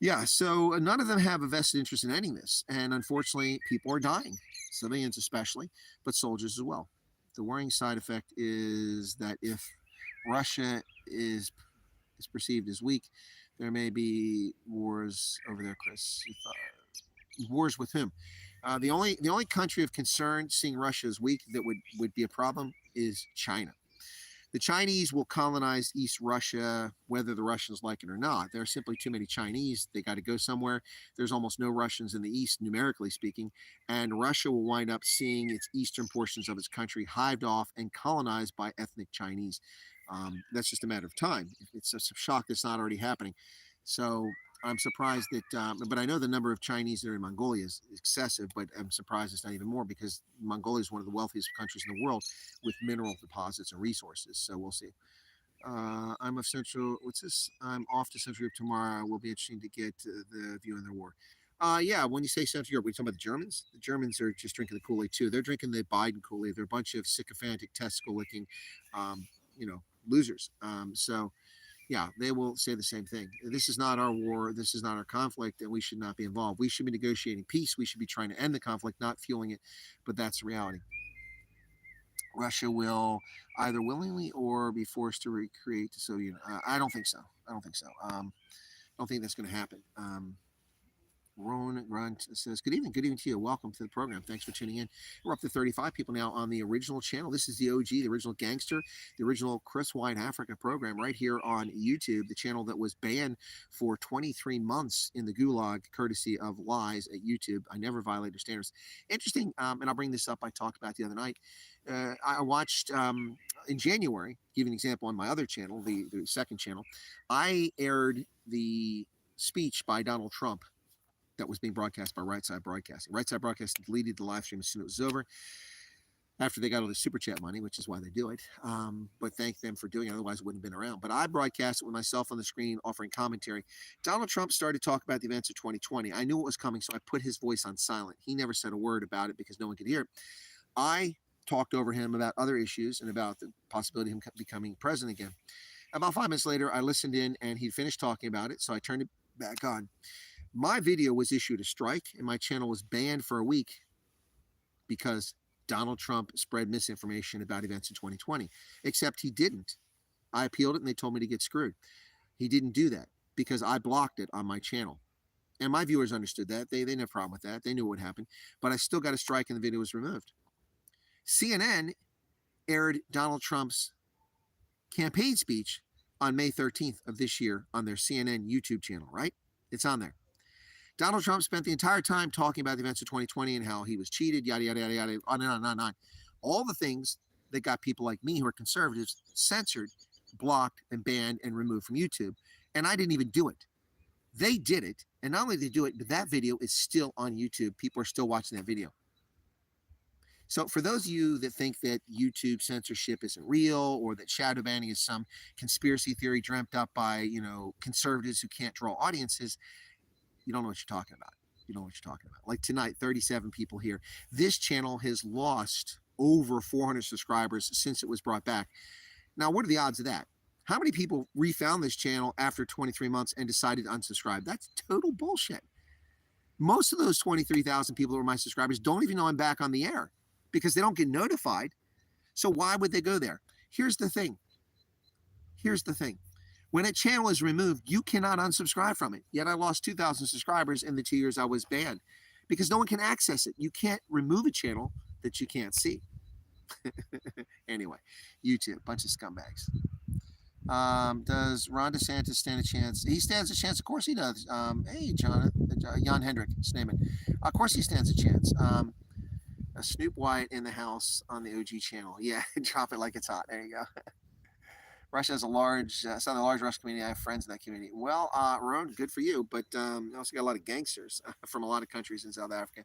Yeah, so none of them have a vested interest in ending this, and unfortunately, people are dying, civilians especially, but soldiers as well. The worrying side effect is that if Russia is perceived as weak, there may be wars over there, Chris. Wars with whom? The only country of concern seeing Russia as weak that would be a problem is China. The Chinese will colonize East Russia, whether the Russians like it or not. There are simply too many Chinese. They got to go somewhere. There's almost no Russians in the East, numerically speaking. And Russia will wind up seeing its eastern portions of its country hived off and colonized by ethnic Chinese. That's just a matter of time. It's a shock that's not already happening. So I'm surprised that, but I know the number of Chinese that are in Mongolia is excessive, but I'm surprised it's not even more because Mongolia is one of the wealthiest countries in the world with mineral deposits and resources. So we'll see. I'm of Central, what's this? I'm off to Central Europe tomorrow. Will be interesting to get the view on their war. Yeah, when you say Central Europe, we're talking about the Germans. The Germans are just drinking the Kool-Aid too. They're drinking the Biden Kool-Aid. They're a bunch of sycophantic, testicle-licking, losers. So yeah, they will say the same thing. This is not our war. This is not our conflict, and we should not be involved. We should be negotiating peace. We should be trying to end the conflict, not fueling it. But that's the reality. Russia will either willingly or be forced to recreate the Soviet. I don't think so. I don't think so. I don't think that's going to happen. Roan Grunt says, Good evening. Good evening to you. Welcome to the program. Thanks for tuning in. We're up to 35 people now on the original channel. This is the OG, the original gangster, the original Chris Wyatt Africa program right here on YouTube, the channel that was banned for 23 months in the gulag, courtesy of lies at YouTube. I never violated standards. Interesting, and I'll bring this up, I talked about the other night. I watched in January, give an example on my other channel, the second channel, I aired the speech by Donald Trump that was being broadcast by Right Side Broadcasting. Right Side Broadcasting deleted the live stream as soon as it was over, after they got all the super chat money, which is why they do it. But thank them for doing it, otherwise it wouldn't have been around. But I broadcast it with myself on the screen, offering commentary. Donald Trump started to talk about the events of 2020. I knew it was coming, so I put his voice on silent. He never said a word about it because no one could hear it. I talked over him about other issues and about the possibility of him becoming president again. About 5 minutes later, I listened in, and he'd finished talking about it, so I turned it back on. My video was issued a strike, and my channel was banned for a week because Donald Trump spread misinformation about events in 2020, except he didn't. I appealed it, and they told me to get screwed. He didn't do that because I blocked it on my channel. And my viewers understood that. They didn't have a problem with that. They knew what happened. But I still got a strike, and the video was removed. CNN aired Donald Trump's campaign speech on May 13th of this year on their CNN YouTube channel, right? It's on there. Donald Trump spent the entire time talking about the events of 2020 and how he was cheated, yada, yada, yada, yada, on and on and on and on. All the things that got people like me who are conservatives censored, blocked, and banned and removed from YouTube. And I didn't even do it. They did it. And not only did they do it, but that video is still on YouTube. People are still watching that video. So for those of you that think that YouTube censorship isn't real, or that shadow banning is some conspiracy theory dreamt up by, conservatives who can't draw audiences, you don't know what you're talking about. You don't know what you're talking about. Like tonight, 37 people here. This channel has lost over 400 subscribers since it was brought back. Now, what are the odds of that? How many people refound this channel after 23 months and decided to unsubscribe? That's total bullshit. Most of those 23,000 people who are my subscribers don't even know I'm back on the air because they don't get notified. So why would they go there? Here's the thing. When a channel is removed, you cannot unsubscribe from it. Yet I lost 2,000 subscribers in the 2 years I was banned because no one can access it. You can't remove a channel that you can't see. Anyway, YouTube, bunch of scumbags. Does Ron DeSantis stand a chance? He stands a chance. Of course he does. Hey, Jan Hendrick, Sneeman. Of course he stands a chance. Snoop Wyatt in the house on the OG channel. Yeah, drop it like it's hot. There you go. Russia has a large Russian community. I have friends in that community. Well, Ron, good for you, but you also got a lot of gangsters from a lot of countries in South Africa.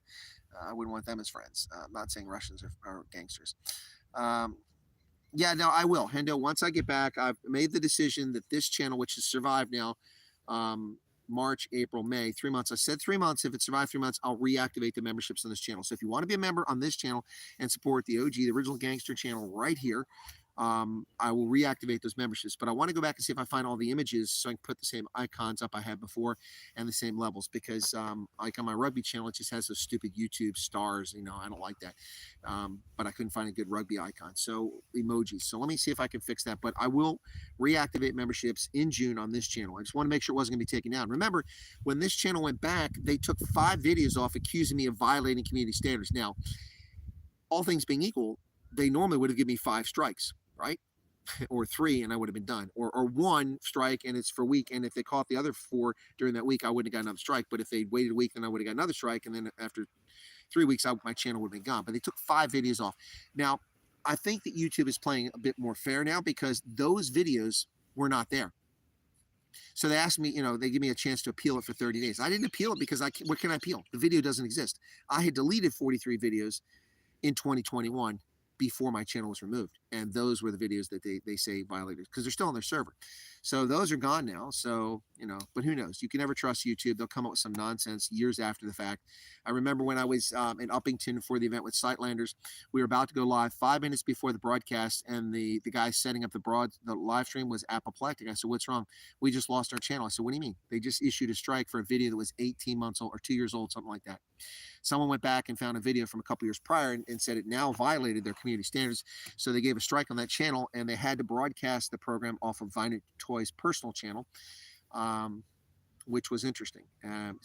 I wouldn't want them as friends. I'm not saying Russians are gangsters. Yeah, no, I will. Hendo, once I get back, I've made the decision that this channel, which has survived now, March, April, May, 3 months. I said 3 months. If it survived 3 months, I'll reactivate the memberships on this channel. So if you want to be a member on this channel and support the OG, the original gangster channel right here, I will reactivate those memberships. But I want to go back and see if I find all the images so I can put the same icons up I had before and the same levels, because like on my rugby channel, it just has those stupid YouTube stars. I don't like that. But I couldn't find a good rugby icon. So emojis. So let me see if I can fix that. But I will reactivate memberships in June on this channel. I just want to make sure it wasn't going to be taken down. Remember, when this channel went back, they took 5 videos off accusing me of violating community standards. Now, all things being equal, they normally would have given me 5 strikes, right? Or 3, and I would have been done. Or 1 strike, and it's for a week. And if they caught the other 4 during that week, I wouldn't have got another strike. But if they'd waited a week, then I would have got another strike. And then after 3 weeks, my channel would have been gone. But they took 5 videos off. Now, I think that YouTube is playing a bit more fair now because those videos were not there. So they asked me, they give me a chance to appeal it for 30 days. I didn't appeal it because what can I appeal? The video doesn't exist. I had deleted 43 videos in 2021 before my channel was removed. And those were the videos that they say violated, because they're still on their server. So those are gone now. So, but who knows? You can never trust YouTube. They'll come up with some nonsense years after the fact. I remember when I was in Uppington for the event with Sightlanders, we were about to go live 5 minutes before the broadcast, and the guy setting up the live stream was apoplectic. I said, "What's wrong?" "We just lost our channel." I said, "What do you mean?" "They just issued a strike for a video that was 18 months old or 2 years old, something like that." Someone went back and found a video from a couple years prior and said it now violated their community standards. So they gave a strike on that channel, and they had to broadcast the program off of Violent Toys' personal channel. Which was interesting.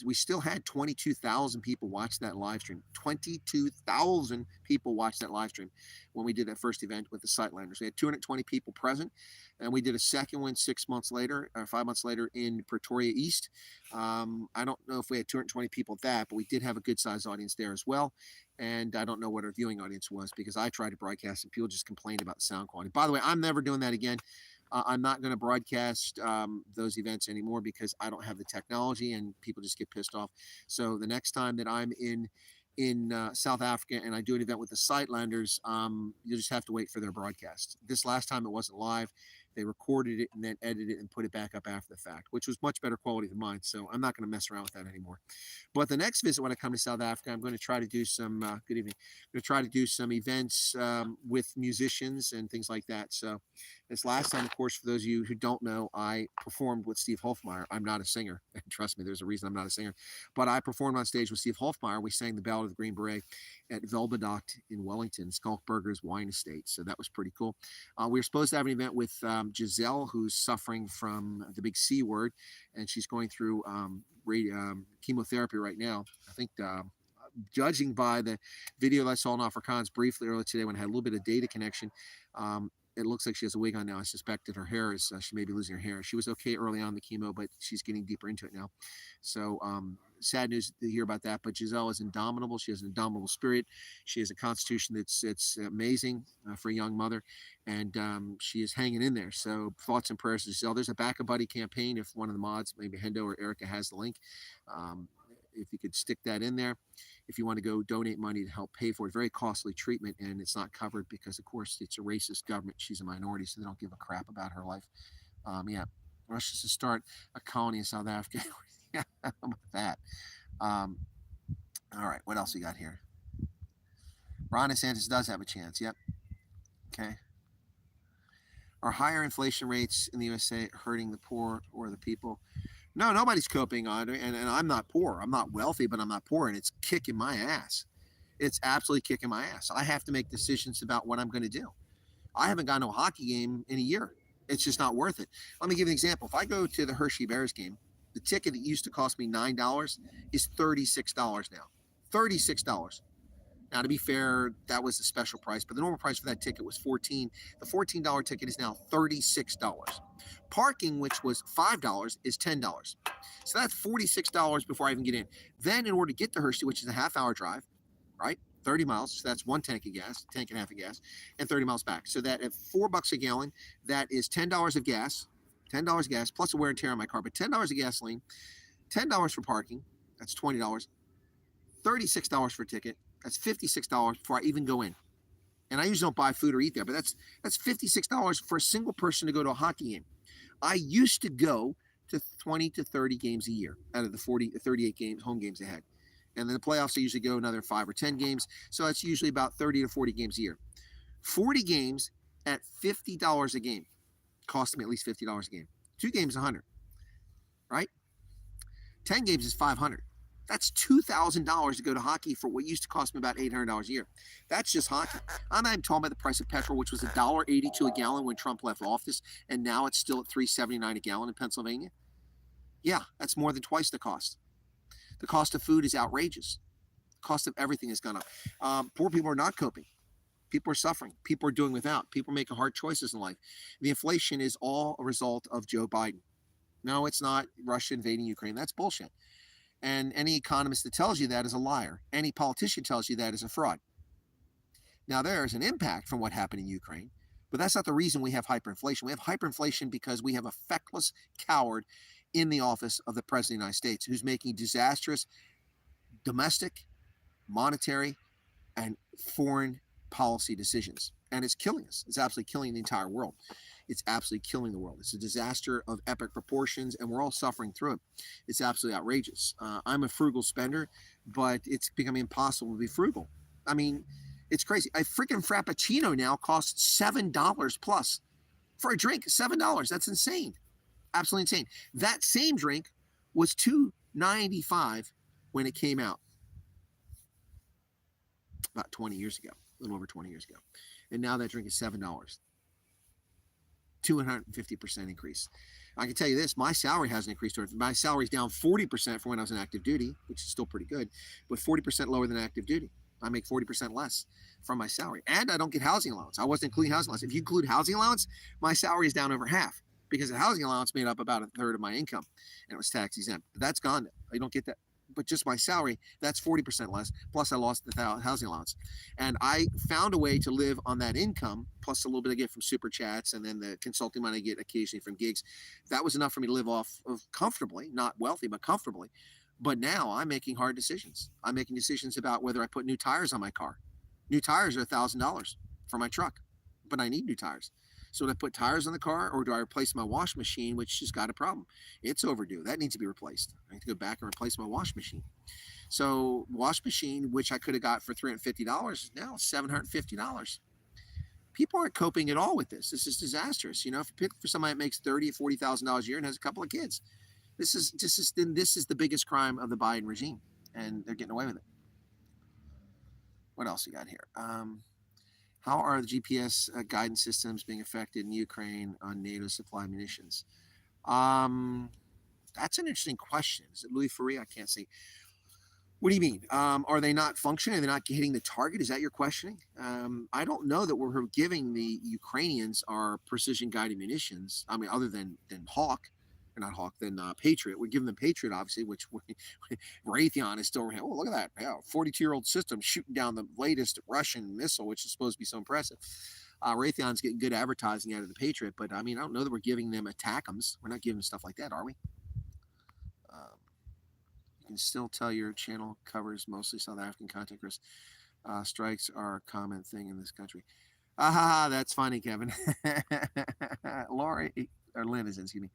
We still had 22,000 people watch that live stream. 22,000 people watched that live stream when we did that first event with the Sightlanders. We had 220 people present, and we did a second one 6 months later, or 5 months later, in Pretoria East. I don't know if we had 220 people at that, but we did have a good-sized audience there as well. And I don't know what our viewing audience was, because I tried to broadcast and people just complained about the sound quality. By the way, I'm never doing that again. I'm not going to broadcast those events anymore, because I don't have the technology and people just get pissed off. So the next time that I'm in South Africa and I do an event with the Sightlanders, you just have to wait for their broadcast. This last time it wasn't live. They recorded it and then edited it and put it back up after the fact, which was much better quality than mine. So I'm not going to mess around with that anymore. But the next visit when I come to South Africa, I'm going to try to do some, good evening, I'm going to try to do some events with musicians and things like that. So this last time, of course, for those of you who don't know, I performed with Steve Hofmeyer. I'm not a singer. Trust me, there's a reason I'm not a singer. But I performed on stage with Steve Hofmeyer. We sang the Ballad of the Green Beret at Velbedacht in Wellington, Skalkberger's wine estate. So that was pretty cool. We were supposed to have an event with Giselle, who's suffering from the big C word, and she's going through chemotherapy right now. I think judging by the video that I saw in Afrikaans briefly earlier today when I had a little bit of data connection, it looks like she has a wig on now. I suspect that her hair is, she may be losing her hair. She was okay early on the chemo, but she's getting deeper into it now. So sad news to hear about that. But Giselle is indomitable. She has an indomitable spirit. She has a constitution that's amazing for a young mother. And she is hanging in there. So thoughts and prayers to Giselle. There's a Back a Buddy campaign. If one of the mods, maybe Hendo or Erica, has the link, if you could stick that in there. If you want to go donate money to help pay for it, very costly treatment, and it's not covered because, of course, it's a racist government. She's a minority, so they don't give a crap about her life. Yeah, Russia's to start a colony in South Africa. Yeah, how about that? All right, what else we got here? Ron DeSantis does have a chance. Yep. Okay. Are higher inflation rates in the USA hurting the poor or the people? No, nobody's coping on it, and I'm not poor. I'm not wealthy, but I'm not poor, and it's kicking my ass. It's absolutely kicking my ass. I have to make decisions about what I'm going to do. I haven't gone to a hockey game in a year. It's just not worth it. Let me give you an example. If I go to the Hershey Bears game, the ticket that used to cost me $9 is $36 now. $36. Now, to be fair, that was the special price, but the normal price for that ticket was $14. The $14 ticket is now $36. Parking, which was $5, is $10. So that's $46 before I even get in. Then in order to get to Hershey, which is a half-hour drive, right, 30 miles, so that's one tank of gas, tank and a half of gas, and 30 miles back. So that at $4 a gallon, that is $10 of gas, $10 gas, plus a wear and tear on my car, but $10 of gasoline, $10 for parking, that's $20, $36 for a ticket, that's $56 before I even go in. And I usually don't buy food or eat there, but that's $56 for a single person to go to a hockey game. I used to go to 20 to 30 games a year out of the 38 games, home games they had. And then the playoffs, I usually go another 5 or 10 games. So that's usually about 30 to 40 games a year. 40 games at $50 a game cost me at least $50 a game. 2 games, $100, right? 10 games is $500. That's $2,000 to go to hockey for what used to cost me about $800 a year. That's just hockey. I'm not even talking about the price of petrol, which was $1.82 a gallon when Trump left office, and now it's still at $3.79 a gallon in Pennsylvania. Yeah, that's more than twice the cost. The cost of food is outrageous. The cost of everything has gone up. Poor people are not coping. People are suffering. People are doing without. People are making hard choices in life. The inflation is all a result of Joe Biden. No, it's not Russia invading Ukraine. That's bullshit. And any economist that tells you that is a liar. Any politician tells you that is a fraud. Now, there is an impact from what happened in Ukraine, but that's not the reason we have hyperinflation. We have hyperinflation because we have a feckless coward in the office of the President of the United States who's making disastrous domestic, monetary, and foreign policy decisions. and it's killing us. It's absolutely killing the entire world. It's absolutely killing the world. It's a disaster of epic proportions, and we're all suffering through it. It's absolutely outrageous. I'm a frugal spender, but it's becoming impossible to be frugal. I mean, it's crazy. A freaking Frappuccino now costs $7 plus for a drink. $7. That's insane. Absolutely insane. That same drink was $2.95 when it came out about 20 years ago, a little over 20 years ago. And now that drink is $7. 250% increase. I can tell you this, my salary hasn't increased. My salary's down 40% from when I was in active duty, which is still pretty good, but 40% lower than active duty. I make 40% less from my salary. And I don't get housing allowance. I wasn't including housing allowance. If you include housing allowance, my salary is down over half because the housing allowance made up about a third of my income and it was tax exempt. But that's gone. I don't get that. But just my salary, that's 40% less. Plus I lost the housing allowance. And I found a way to live on that income, plus a little bit I get from super chats and then the consulting money I get occasionally from gigs. That was enough for me to live off of comfortably, not wealthy, but comfortably. But now I'm making hard decisions. I'm making decisions about whether I put new tires on my car. New tires are $1,000 for my truck, but I need new tires. So do I put tires on the car or do I replace my wash machine, which has got a problem? It's overdue. That needs to be replaced. I need to go back and replace my wash machine. So wash machine, which I could have got for $350, is now $750. People aren't coping at all with this. This is disastrous. You know, for somebody that makes $30,000 or $40,000 a year and has a couple of kids, this is the biggest crime of the Biden regime, and they're getting away with it. What else we got here? How are the GPS guidance systems being affected in Ukraine on NATO supply munitions? That's an interesting question. Is it Louis Ferry? I can't see. What do you mean? Are they not functioning? Are they not hitting the target? Is that your questioning? I don't know that we're giving the Ukrainians our precision guided munitions. I mean, other than Hawk. Or not Hawk, then Patriot. We're giving them Patriot, obviously, which Raytheon is still. Oh, look at that! Yeah, 42-year-old system shooting down the latest Russian missile, which is supposed to be so impressive. Raytheon's getting good advertising out of the Patriot, but I mean, I don't know that we're giving them ATACMS. We're not giving them stuff like that, are we? You can still tell your channel covers mostly South African content, Chris. Strikes are a common thing in this country. That's funny, Kevin. Laura or Lynn is in, excuse me.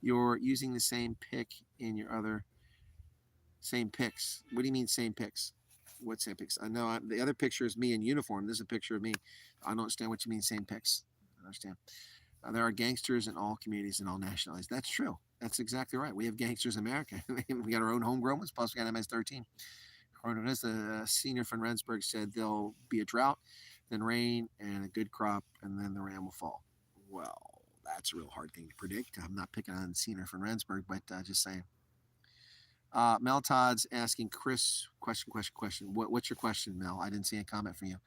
You're using the same pic in your other same pics. What do you mean same pics? What same pics? I know the other picture is me in uniform. This is a picture of me. I don't understand what you mean same pics. I understand. There are gangsters in all communities and all nationalities. That's true. That's exactly right. We have gangsters in America. We got our own homegrown ones, plus we got MS-13. According to this, the senior from Rendsburg said there'll be a drought, then rain, and a good crop, and then the rain will fall. Well, that's a real hard thing to predict. I'm not picking on Cena from Rendsburg, but just saying. Mel Todd's asking Chris, question. What's your question, Mel? I didn't see a comment from you.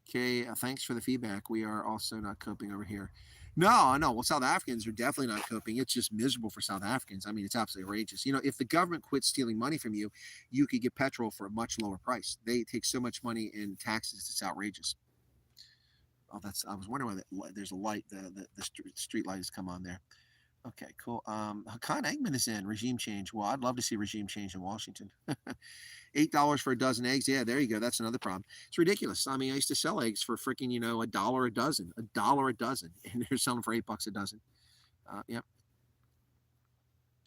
Okay, thanks for the feedback. We are also not coping over here. No. Well, South Africans are definitely not coping. It's just miserable for South Africans. I mean, it's absolutely outrageous. You know, if the government quits stealing money from you, you could get petrol for a much lower price. They take so much money in taxes, it's outrageous. Oh, I was wondering why there's a light, the street light has come on there. Okay, cool. Hakan Eggman is in. Regime change. Well, I'd love to see regime change in Washington. $8 for a dozen eggs. Yeah, there you go. That's another problem. It's ridiculous. I mean, I used to sell eggs for freaking, $1 a dozen. $1 a dozen. And they're selling for $8 a dozen. Yep.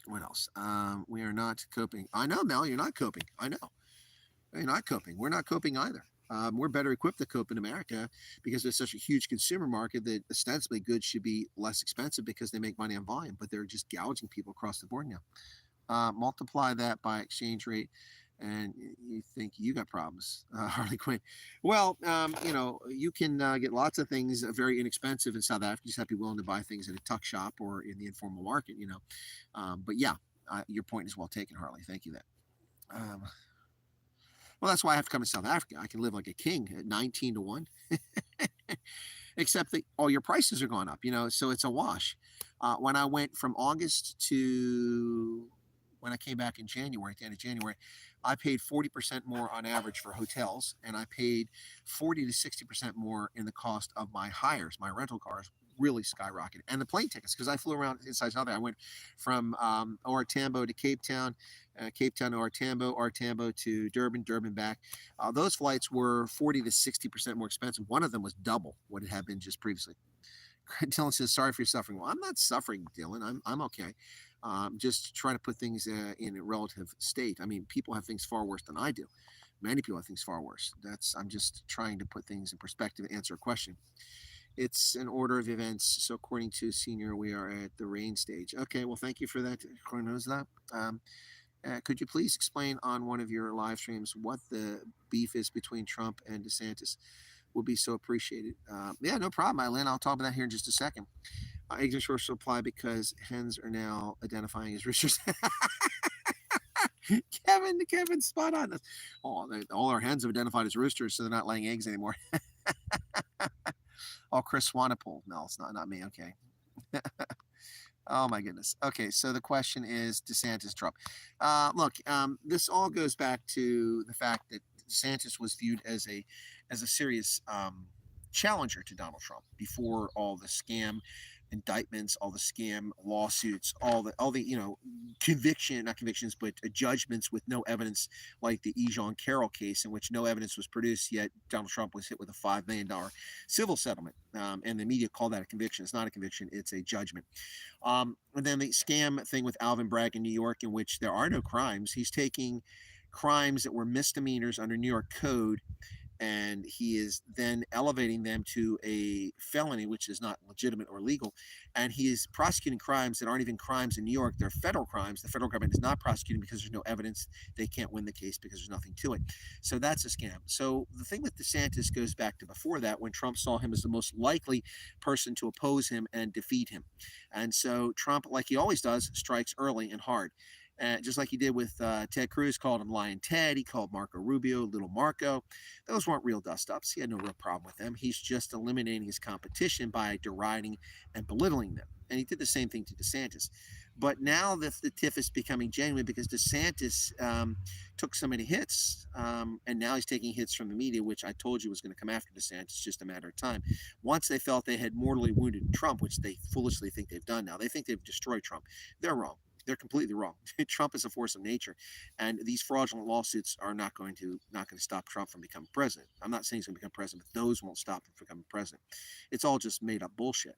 What else? We are not coping. I know, Mel, you're not coping. I know. You're not coping. We're not coping either. We're better equipped to cope in America because there's such a huge consumer market that ostensibly goods should be less expensive because they make money on volume, but they're just gouging people across the board now. Multiply that by exchange rate, and you think you got problems, Harley Quinn. Well, you can get lots of things very inexpensive in South Africa. You just have to be willing to buy things at a tuck shop or in the informal market, But yeah, your point is well taken, Harley. Thank you. Well, that's why I have to come to South Africa. I can live like a king at 19 to 1. Except that all your prices are going up, so it's a wash. When I went from August to when I came back in January, at the end of January, I paid 40% more on average for hotels, and I paid 40 to 60% more in the cost of my hires, my rental cars, really skyrocketed. And the plane tickets, because I flew around inside South. I went from Ortambo to Cape Town, Cape Town to Ortambo, Ortambo to Durban, Durban back. Those flights were 40 to 60% more expensive. One of them was double what it had been just previously. Dylan says, "Sorry for your suffering." Well, I'm not suffering, Dylan. I'm okay. Just trying to put things in a relative state. I mean, people have things far worse than I do. Many people have things far worse. I'm just trying to put things in perspective and answer a question. It's an order of events. So according to Senior, we are at the rain stage. Okay, well, thank you for that. Who knows that? Could you please explain on one of your live streams what the beef is between Trump and DeSantis? Will be so appreciated. Yeah, no problem, Eileen. I'll talk about that here in just a second. Eggs and short supply because hens are now identifying as roosters. Kevin, spot on. All our hens have identified as roosters, so they're not laying eggs anymore. Oh, Chris Wyatt. No, it's not me. Okay. Oh my goodness. Okay, so the question is DeSantis, Trump. Look, this all goes back to the fact that DeSantis was viewed as a serious challenger to Donald Trump before all the scam indictments, all the scam lawsuits, all the not convictions, but judgments with no evidence, like the Ejon Carroll case, in which no evidence was produced, yet Donald Trump was hit with a $5 million civil settlement, and the media called that a conviction. It's not a conviction; it's a judgment. And then the scam thing with Alvin Bragg in New York, in which there are no crimes. He's taking crimes that were misdemeanors under New York code, and he is then elevating them to a felony, which is not legitimate or legal. And he is prosecuting crimes that aren't even crimes in New York. They're federal crimes. The federal government is not prosecuting because there's no evidence. They can't win the case because there's nothing to it. So that's a scam. So the thing with DeSantis goes back to before that, when Trump saw him as the most likely person to oppose him and defeat him. And so Trump, like he always does, strikes early and hard. Just like he did with Ted Cruz, called him Lion Ted. He called Marco Rubio Little Marco. Those weren't real dust-ups. He had no real problem with them. He's just eliminating his competition by deriding and belittling them. And he did the same thing to DeSantis. But now the tiff is becoming genuine because DeSantis took so many hits, and now he's taking hits from the media, which I told you was going to come after DeSantis, just a matter of time. Once they felt they had mortally wounded Trump, which they foolishly think they've done now, they think they've destroyed Trump. They're wrong. They're completely wrong. Trump is a force of nature, and these fraudulent lawsuits are not going to stop Trump from becoming president. I'm not saying he's going to become president, but those won't stop him from becoming president. It's all just made up bullshit,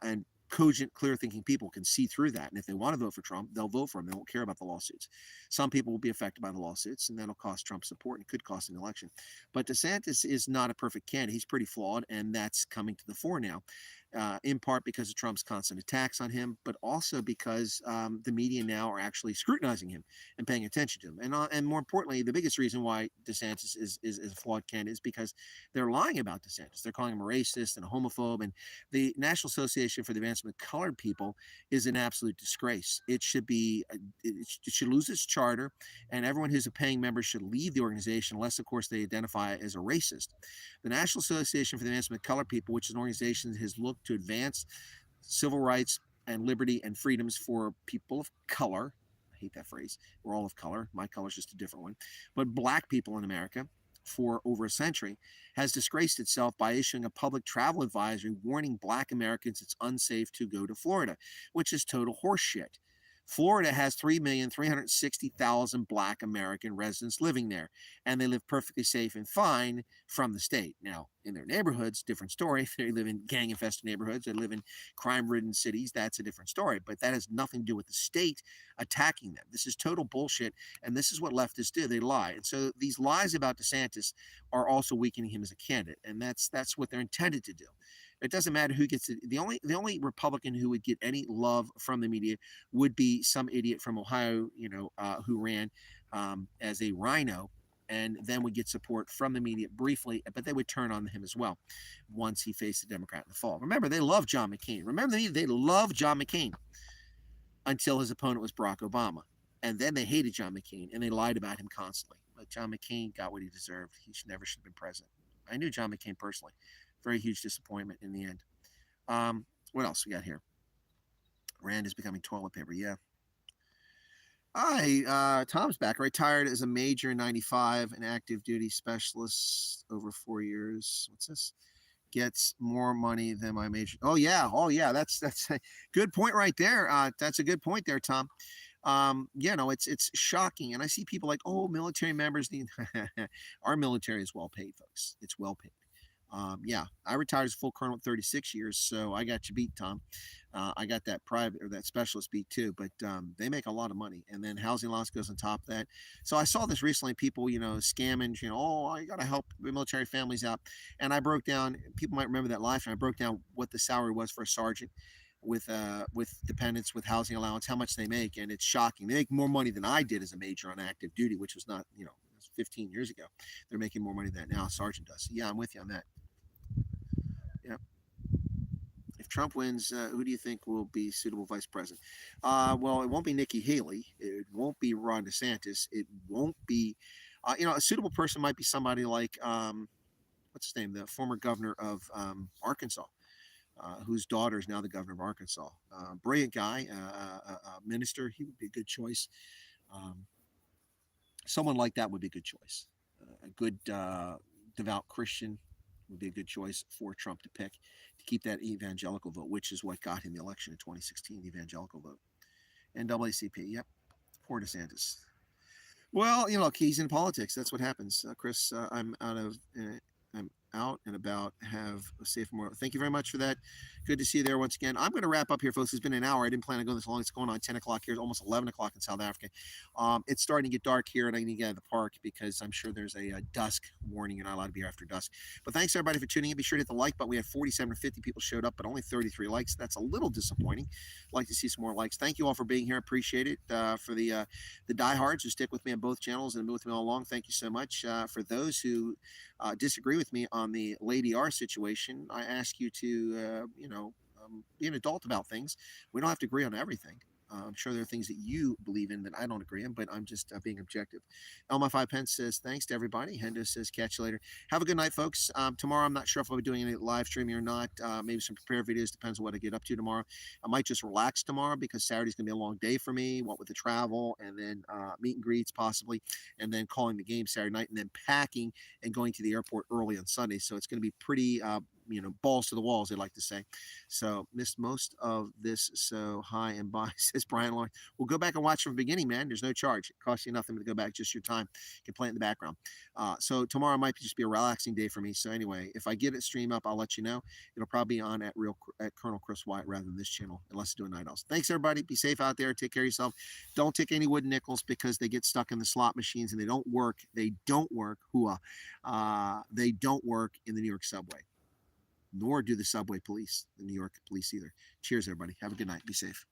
and cogent, clear-thinking people can see through that. And if they want to vote for Trump, they'll vote for him. They won't care about the lawsuits. Some people will be affected by the lawsuits, and that'll cost Trump support and could cost an election. But DeSantis is not a perfect candidate. He's pretty flawed, and that's coming to the fore now. In part because of Trump's constant attacks on him, but also because the media now are actually scrutinizing him and paying attention to him. And more importantly, the biggest reason why DeSantis is a flawed candidate is because they're lying about DeSantis. They're calling him a racist and a homophobe. And the National Association for the Advancement of Colored People is an absolute disgrace. It should lose its charter, and everyone who's a paying member should leave the organization, unless, of course, they identify as a racist. The National Association for the Advancement of Colored People, which is an organization that has looked to advance civil rights and liberty and freedoms for people of color. I hate that phrase. We're all of color. My color is just a different one. But black people in America for over a century has disgraced itself by issuing a public travel advisory warning black Americans it's unsafe to go to Florida, which is total horseshit. Florida has 3,360,000 black American residents living there, and they live perfectly safe and fine from the state. Now, in their neighborhoods, different story. If they live in gang-infested neighborhoods, they live in crime-ridden cities, that's a different story. But that has nothing to do with the state attacking them. This is total bullshit, and this is what leftists do. They lie. And so these lies about DeSantis are also weakening him as a candidate, and that's what they're intended to do. It doesn't matter who gets it. The only Republican who would get any love from the media would be some idiot from Ohio, who ran as a rhino, and then would get support from the media briefly, but they would turn on him as well once he faced a Democrat in the fall. Remember, they love John McCain. Remember, they love John McCain until his opponent was Barack Obama. And then they hated John McCain, and they lied about him constantly. But John McCain got what he deserved. He never should have been president. I knew John McCain personally. Very huge disappointment in the end. What else we got here? Rand is becoming toilet paper. Yeah. Hi, Tom's back. Retired as a major in '95, an active duty specialist over 4 years. What's this? gets more money than my major. Oh yeah, that's a good point right there. That's a good point there, Tom. It's shocking, and I see people like, oh, military members need. Our military is well paid, folks. It's well paid. Yeah, I retired as a full colonel at 36 years, so I got you beat, Tom. I got that private or that specialist beat too, but they make a lot of money, and then housing allowance goes on top of that. So I saw this recently, people, scamming, oh, I got to help the military families out, and I broke down. People might remember that live stream. I broke down what the salary was for a sergeant with dependents, with housing allowance, how much they make, and it's shocking. They make more money than I did as a major on active duty, which was not, 15 years ago. They're making more money than that now. A sergeant does. So yeah, I'm with you on that. Yeah. If Trump wins, who do you think will be suitable vice president? Well, it won't be Nikki Haley. It won't be Ron DeSantis. It won't be, a suitable person might be somebody like, what's his name, the former governor of Arkansas, whose daughter is now the governor of Arkansas. Brilliant guy, minister. He would be a good choice. Um, Someone like that would be a good choice. A good devout Christian would be a good choice for Trump to pick to keep that evangelical vote, which is what got him the election in 2016, the evangelical vote. NAACP, yep, poor DeSantis. Well, look, he's in politics. That's what happens. Chris, I'm out and about. Have a safe morning. Thank you very much for that. Good to see you there once again. I'm going to wrap up here, folks. It's been an hour. I didn't plan on going this long. It's going on 10 o'clock here. It's almost 11 o'clock in South Africa. It's starting to get dark here, and I need to get out of the park because I'm sure there's a dusk warning. You're not allowed to be here after dusk. But thanks, everybody, for tuning in. Be sure to hit the like button. We had 47 or 50 people showed up, but only 33 likes. That's a little disappointing. I'd like to see some more likes. Thank you all for being here. I appreciate it. For the diehards who stick with me on both channels and have been with me all along, thank you so much. For those who disagree with me on the Lady R situation, I ask you to, be an adult about things. We don't have to agree on everything. I'm sure there are things that you believe in that I don't agree in, but I'm just being objective. Elma Five Pence says thanks to everybody. Hendo says catch you later. Have a good night, folks. Tomorrow I'm not sure if I'll be doing any live streaming or not. Maybe some prepared videos. Depends on what I get up to tomorrow. I might just relax tomorrow because Saturday's gonna be a long day for me. What with the travel and then meet and greets possibly, and then calling the game Saturday night, and then packing and going to the airport early on Sunday. So it's gonna be pretty. Balls to the walls, they like to say. So missed most of this. So hi and bye, says Brian Lloyd. We'll go back and watch from the beginning, man. There's no charge. It costs you nothing to go back, just your time. You can play it in the background. So tomorrow might just be a relaxing day for me. So anyway, if I get it stream up, I'll let you know. It'll probably be on at Colonel Chris Wyatt rather than this channel, unless it's doing night owls. Thanks everybody. Be safe out there. Take care of yourself. Don't take any wooden nickels because they get stuck in the slot machines and they don't work. They don't work. They don't work in the New York subway. Nor do the subway police, the New York police either. Cheers, everybody. Have a good night. Be safe.